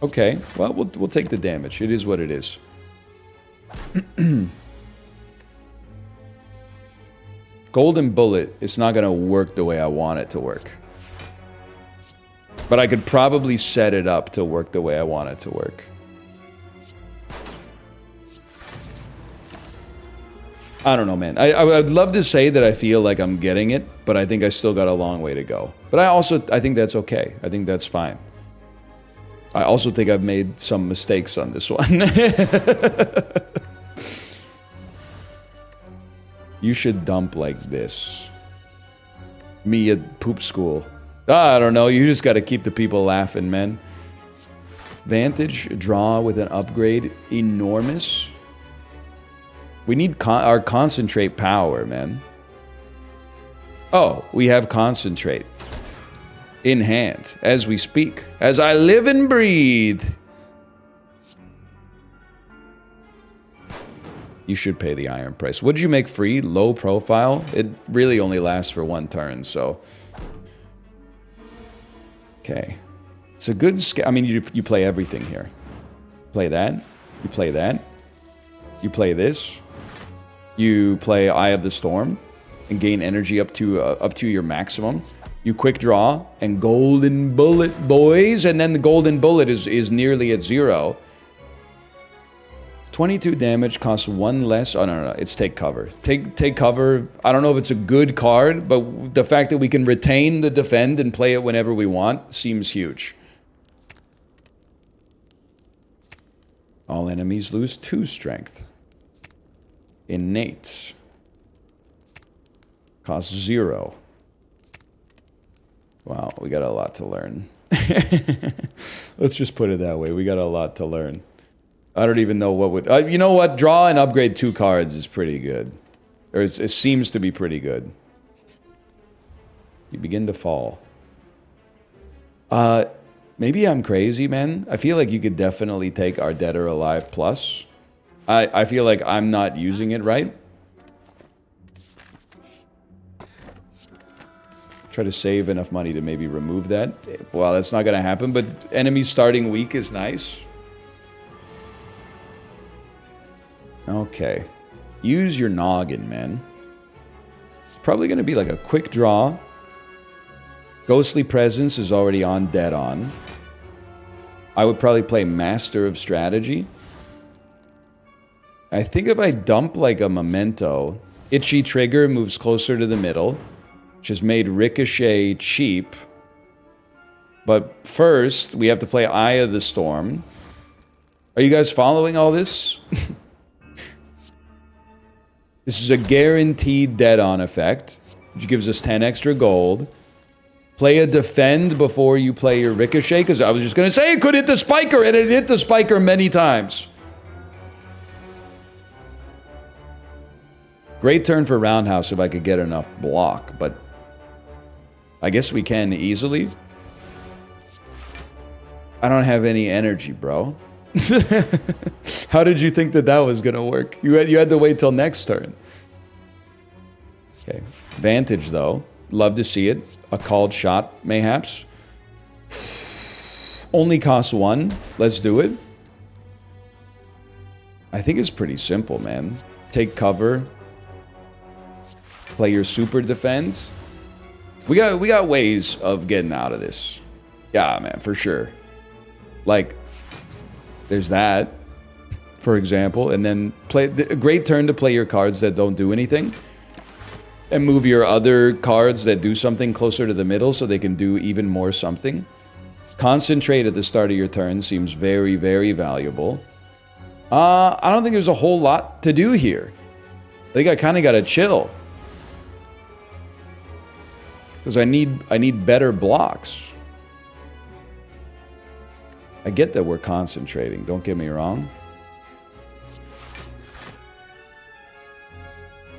Okay, well, we'll take the damage. It is what it is. Golden Bullet is not going to work the way I want it to work. But I could probably set it up to work the way I want it to work. I don't know, man. I'd love to say that I feel like I'm getting it, but I think I still got a long way to go. But I think that's okay. I think that's fine. I also think I've made some mistakes on this one. You should dump like this. Me at poop school. I don't know. You just got to keep the people laughing, man. Vantage, draw with an upgrade. Enormous. We need our concentrate power, man. Oh, we have concentrate. In hand, as we speak. As I live and breathe. You should pay the iron price. What did you make free? Low profile? It really only lasts for one turn, so... Okay. It's a good... I mean, you play everything here. Play that. You play that. You play this. You play Eye of the Storm. And gain energy up to your maximum. You quick draw. And Golden Bullet, boys! And then the Golden Bullet is nearly at 0. 22 damage, costs 1 less. Oh, no. It's take cover. Take cover. I don't know if it's a good card, but the fact that we can retain the defend and play it whenever we want seems huge. All enemies lose 2 strength. Innate. Costs 0. Wow, we got a lot to learn. Let's just put it that way. We got a lot to learn. I don't even know what would... you know what? Draw and upgrade 2 cards is pretty good. Or it seems to be pretty good. You begin to fall. Maybe I'm crazy, man. I feel like you could definitely take our Dead or Alive Plus. I feel like I'm not using it right. Try to save enough money to maybe remove that. Well, that's not going to happen, but enemies starting weak is nice. Okay. Use your noggin, man. It's probably going to be like a quick draw. Ghostly Presence is already on dead on. I would probably play Master of Strategy. I think if I dump like a Memento, Itchy Trigger moves closer to the middle, which has made Ricochet cheap. But first, we have to play Eye of the Storm. Are you guys following all this? This is a guaranteed dead-on effect, which gives us 10 extra gold. Play a defend before you play your Ricochet, because I was just going to say it could hit the Spiker, and it hit the Spiker many times. Great turn for Roundhouse if I could get enough block, but I guess we can easily. I don't have any energy, bro. How did you think that was gonna work? You had to wait till next turn. Okay. Vantage, though. Love to see it. A called shot, mayhaps. Only costs 1. Let's do it. I think it's pretty simple, man. Take cover. Play your super defense. We got ways of getting out of this. Yeah, man, for sure. Like, there's that, for example, and then play a great turn to play your cards that don't do anything, and move your other cards that do something closer to the middle so they can do even more something. Concentrate at the start of your turn seems very, very valuable. I don't think there's a whole lot to do here. I think I kind of got to chill. Because I need better blocks. I get that we're concentrating, don't get me wrong.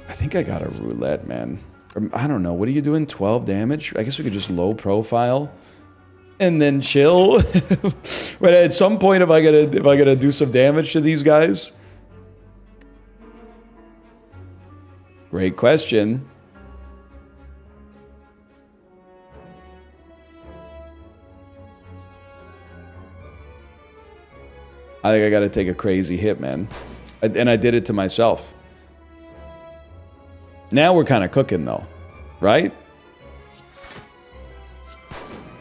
I think I got a roulette, man. I don't know, what are you doing? 12 damage? I guess we could just low profile and then chill. But at some point, if I gotta do some damage to these guys? Great question. I think I gotta take a crazy hit, man. And I did it to myself. Now we're kind of cooking, though. Right?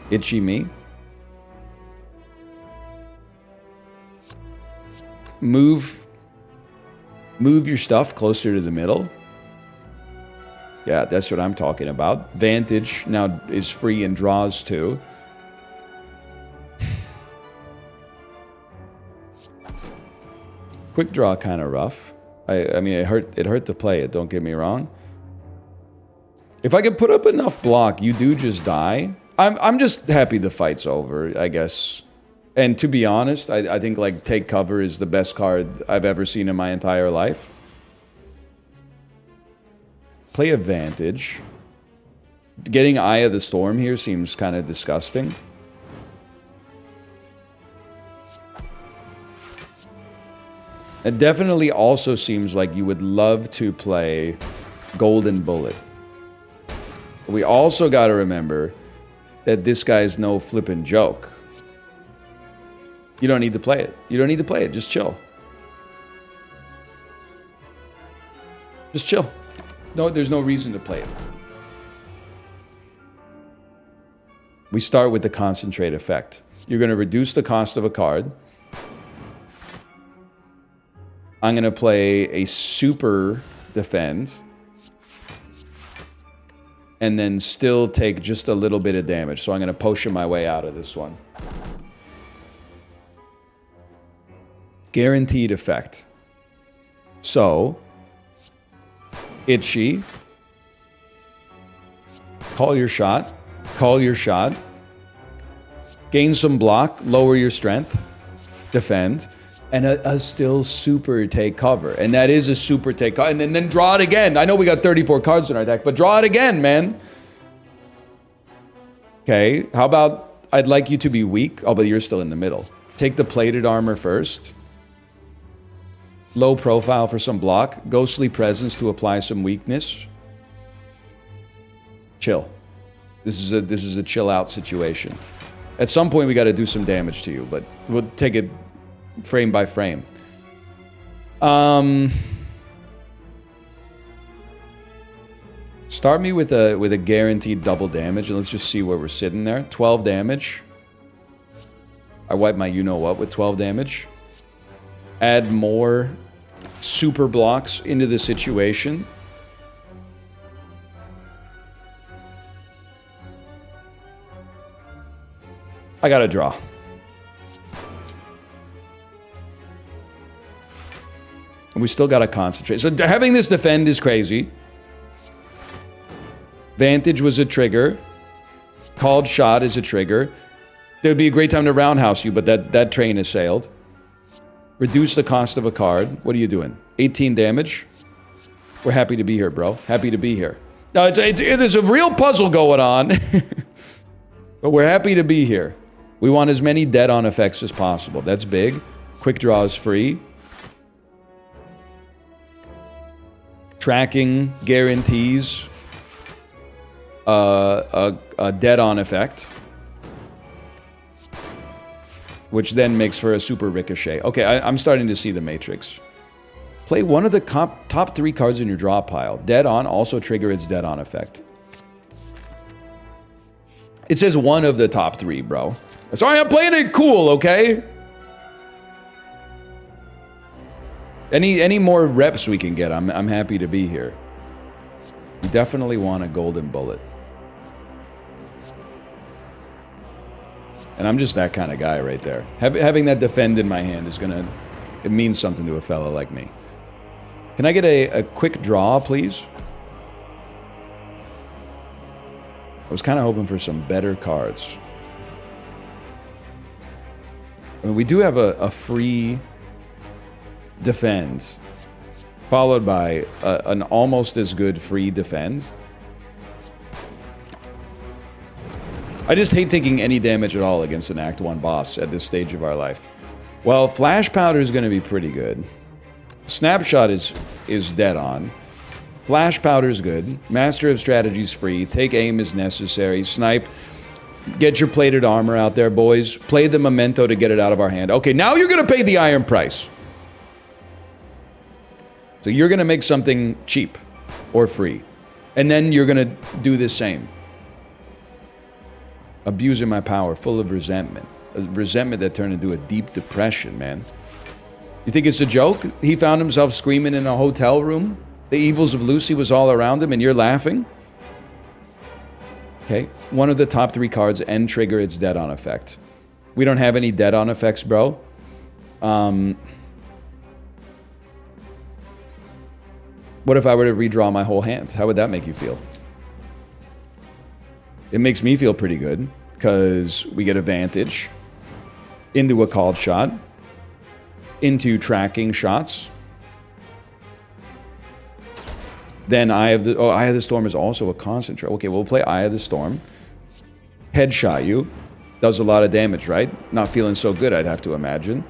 Itchy me. Move your stuff closer to the middle. Yeah, that's what I'm talking about. Vantage now is free and draws too. Quick draw kind of rough. I mean, it hurt to play it, don't get me wrong. If I could put up enough block, you do just die. I'm just happy the fight's over, I guess. And to be honest, I think like Take Cover is the best card I've ever seen in my entire life. Play Advantage. Getting Eye of the Storm here seems kind of disgusting. It definitely also seems like you would love to play Golden Bullet. We also got to remember that this guy's no flippin' joke. You don't need to play it. You don't need to play it. Just chill. Just chill. No, there's no reason to play it. We start with the Concentrate effect. You're going to reduce the cost of a card. I'm going to play a Super Defend. And then still take just a little bit of damage. So I'm going to potion my way out of this one. Guaranteed effect. So, Itchy. Call your shot. Call your shot. Gain some block. Lower your strength. Defend. And a still super take cover. And that is a super take cover. And then draw it again. I know we got 34 cards in our deck, but draw it again, man. Okay, how about I'd like you to be weak. Oh, but you're still in the middle. Take the plated armor first. Low profile for some block. Ghostly Presence to apply some weakness. Chill. This is a chill out situation. At some point we got to do some damage to you, but we'll take it frame by frame. Start me with a guaranteed double damage, and let's just see where we're sitting there. 12 damage. I wipe my you-know-what with 12 damage. Add more super blocks into the situation. I gotta draw. And we still gotta concentrate. So having this defend is crazy. Vantage was a trigger. Called shot is a trigger. It would be a great time to roundhouse you, but that train has sailed. Reduce the cost of a card. What are you doing? 18 damage? We're happy to be here, bro. Happy to be here. No, there's a real puzzle going on. But we're happy to be here. We want as many dead-on effects as possible. That's big. Quick draw is free. Tracking guarantees a dead-on effect, which then makes for a super ricochet. Okay, I'm starting to see the matrix. Play one of the top 3 cards in your draw pile. Dead-on also trigger its dead-on effect. It says one of the top 3, bro. Sorry, I'm playing it cool, okay? Any more reps we can get, I'm happy to be here. You definitely want a Golden Bullet. And I'm just that kind of guy right there. Having that defend in my hand is gonna... It means something to a fella like me. Can I get a quick draw, please? I was kind of hoping for some better cards. I mean, we do have a free defend, followed by an almost as good free defend. I just hate taking any damage at all against an Act 1 boss at this stage of our life. Well, Flash Powder is going to be pretty good. Snapshot is dead on. Flash Powder is good. Master of Strategy is free. Take Aim is necessary. Snipe. Get your plated armor out there, boys. Play the memento to get it out of our hand. Okay, now you're going to pay the iron price. So you're going to make something cheap or free. And then you're going to do the same. Abusing my power, full of resentment. A resentment that turned into a deep depression, man. You think it's a joke? He found himself screaming in a hotel room. The evils of Lucy was all around him and you're laughing? Okay, one of the top 3 cards, end trigger, it's dead on effect. We don't have any dead on effects, bro. What if I were to redraw my whole hands? How would that make you feel? It makes me feel pretty good, because we get advantage into a called shot, into tracking shots. Then Eye of the Storm is also a concentrate. Okay, we'll play Eye of the Storm. Headshot you. Does a lot of damage, right? Not feeling so good, I'd have to imagine.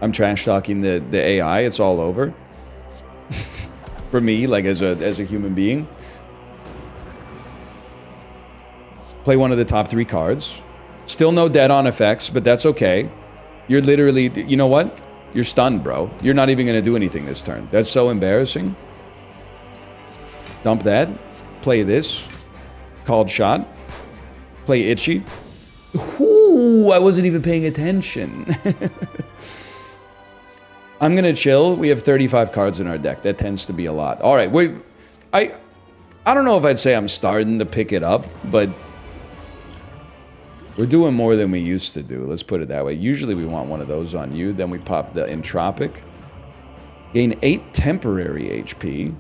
I'm trash talking the AI, it's all over. For me, like as a human being. Play one of the top 3 cards. Still no dead on effects, but that's okay. You're literally, you know what? You're stunned, bro. You're not even going to do anything this turn. That's so embarrassing. Dump that. Play this. Called shot. Play itchy. Ooh, I wasn't even paying attention. I'm going to chill. We have 35 cards in our deck. That tends to be a lot. All right. I don't know if I'd say I'm starting to pick it up, but we're doing more than we used to do. Let's put it that way. Usually we want one of those on you. Then we pop the Entropic. Gain 8 temporary HP.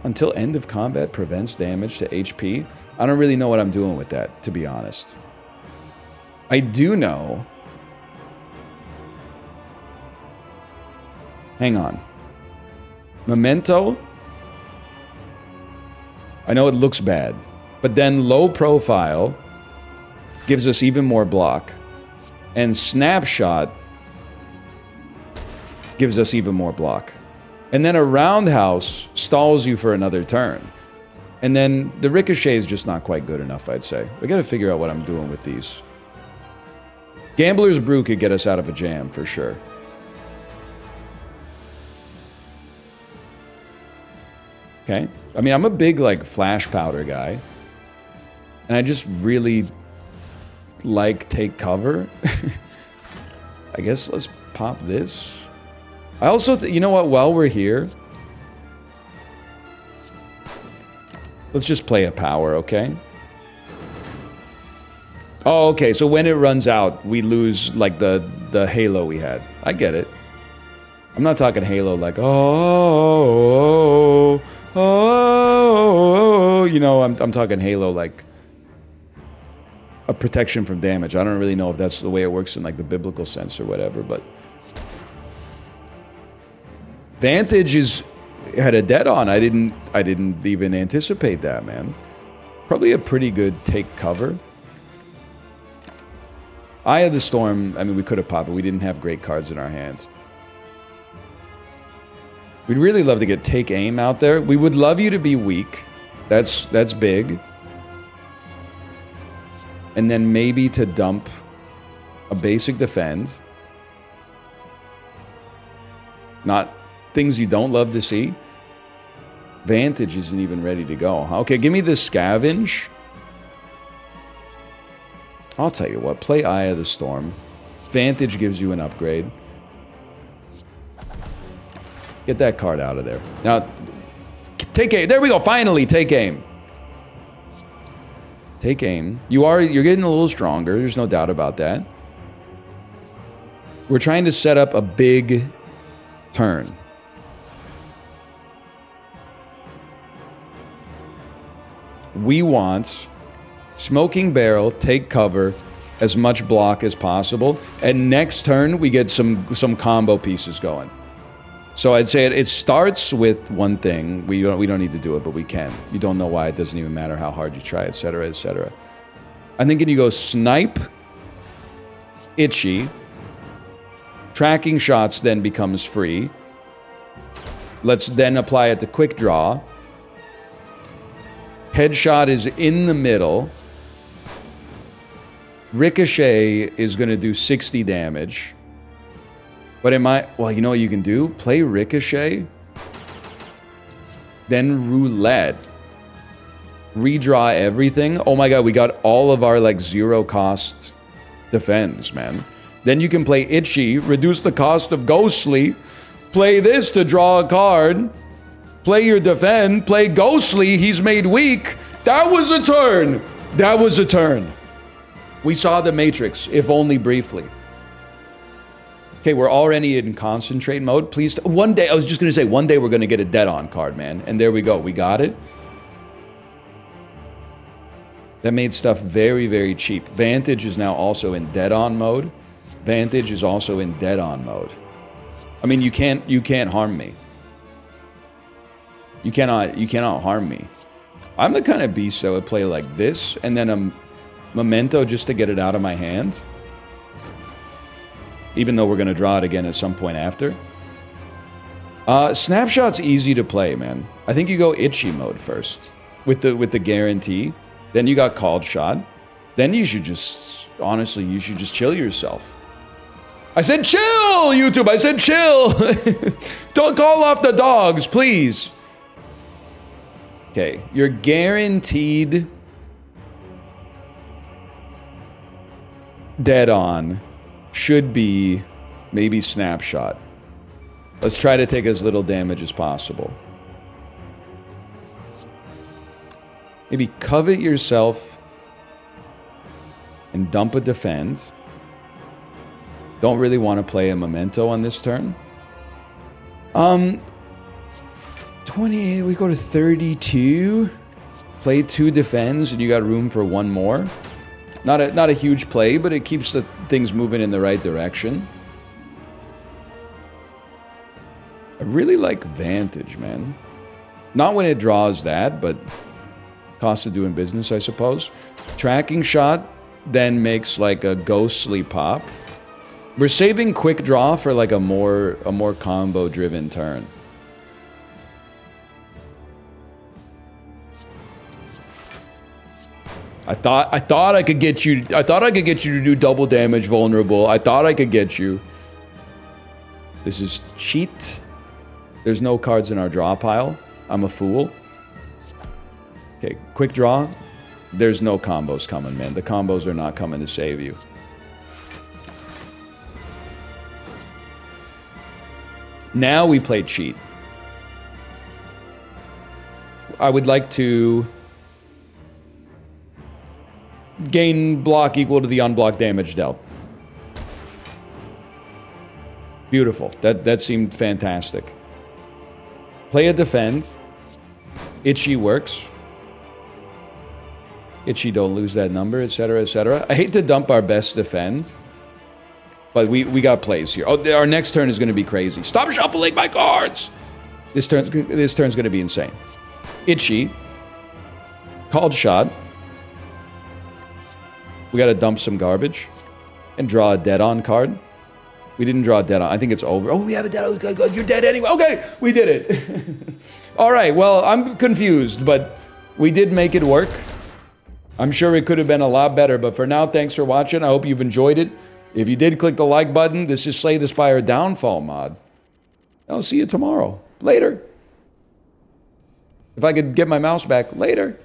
Until end of combat prevents damage to HP. I don't really know what I'm doing with that, to be honest. I do know. Hang on. Memento. I know it looks bad. But then low profile gives us even more block. And snapshot gives us even more block. And then a roundhouse stalls you for another turn. And then the ricochet is just not quite good enough, I'd say. I gotta figure out what I'm doing with these. Gambler's Brew could get us out of a jam, for sure. Okay. I mean, I'm a big, like, flash powder guy. And I just really like take cover. I guess let's pop this. I also, you know what, while we're here, let's just play a power, okay? Oh, okay, so when it runs out, we lose, like, the halo we had. I get it. I'm not talking halo like, oh, you know, I'm talking halo like a protection from damage. I don't really know if that's the way it works in, like, the biblical sense or whatever, but Vantage had a dead on. I didn't even anticipate that, man. Probably a pretty good take cover. Eye of the Storm, I mean, we could have popped, but we didn't have great cards in our hands. We'd really love to get take aim out there. We would love you to be weak. That's big. And then maybe to dump a basic defend. Not things you don't love to see. Vantage isn't even ready to go. Okay, give me the scavenge. I'll tell you what, play Eye of the Storm. Vantage gives you an upgrade. Get that card out of there. Now, take aim. There we go, finally, take aim. Take aim. You're getting a little stronger, there's no doubt about that. We're trying to set up a big turn. We want Smoking Barrel, take cover, as much block as possible, and next turn we get some combo pieces going. So I'd say it starts with one thing. We don't need to do it, but we can. You don't know why. It doesn't even matter how hard you try, etc., etc. I'm thinking you go snipe, itchy. Tracking shots then becomes free. Let's then apply it to quick draw. Headshot is in the middle. Ricochet is going to do 60 damage. But it might... Well, you know what you can do? Play Ricochet. Then Roulette. Redraw everything. Oh my god, we got all of our, like, zero-cost defense, man. Then you can play Itchy, reduce the cost of Ghostly. Play this to draw a card. Play your defend. Play Ghostly, he's made weak. That was a turn. That was a turn. We saw the Matrix, if only briefly. Okay, we're already in concentrate mode. Please, one day, I was just going to say, one day we're going to get a dead-on card, man. And there we go. We got it. That made stuff very, very cheap. Vantage is now also in dead-on mode. Vantage is also in dead-on mode. I mean, you can't harm me. You cannot harm me. I'm the kind of beast that would play like this, and then a Memento just to get it out of my hand. Even though we're going to draw it again at some point after. Snapshot's easy to play, man. I think you go Itchy mode first. With the guarantee. Then you got Called Shot. Then you should just... Honestly, you should just chill yourself. I said chill, YouTube! I said chill! Don't call off the dogs, please! Okay, you're guaranteed... Dead on should be maybe Snapshot. Let's try to take as little damage as possible. Maybe Covet yourself and dump a defend. Don't really want to play a Memento on this turn. 28, we go to 32. Play 2 defends and you got room for 1 more. Not a huge play, but it keeps the things moving in the right direction. I really like Vantage, man. Not when it draws that, but cost of doing business, I suppose. Tracking Shot then makes like a Ghostly pop. We're saving Quick Draw for like a more combo-driven turn. I thought I could get you. I thought I could get you to do double damage vulnerable. I thought I could get you. This is cheat. There's no cards in our draw pile. I'm a fool. Okay, quick draw. There's no combos coming, man. The combos are not coming to save you. Now we play cheat. I would like to gain block equal to the unblocked damage dealt. Beautiful. That seemed fantastic. Play a defend. Itchy works. Itchy don't lose that number, etc., etc. I hate to dump our best defend, but we got plays here. Oh, our next turn is going to be crazy. Stop shuffling my cards! This turn's going to be insane. Itchy. Called Shot. We got to dump some garbage and draw a dead-on card. We didn't draw a dead-on. I think it's over. Oh, we have a dead-on. You're dead anyway. Okay, we did it. All right, well, I'm confused, but we did make it work. I'm sure it could have been a lot better, but for now, thanks for watching. I hope you've enjoyed it. If you did, click the like button. This is Slay the Spire Downfall mod. I'll see you tomorrow. Later. If I could get my mouse back. Later.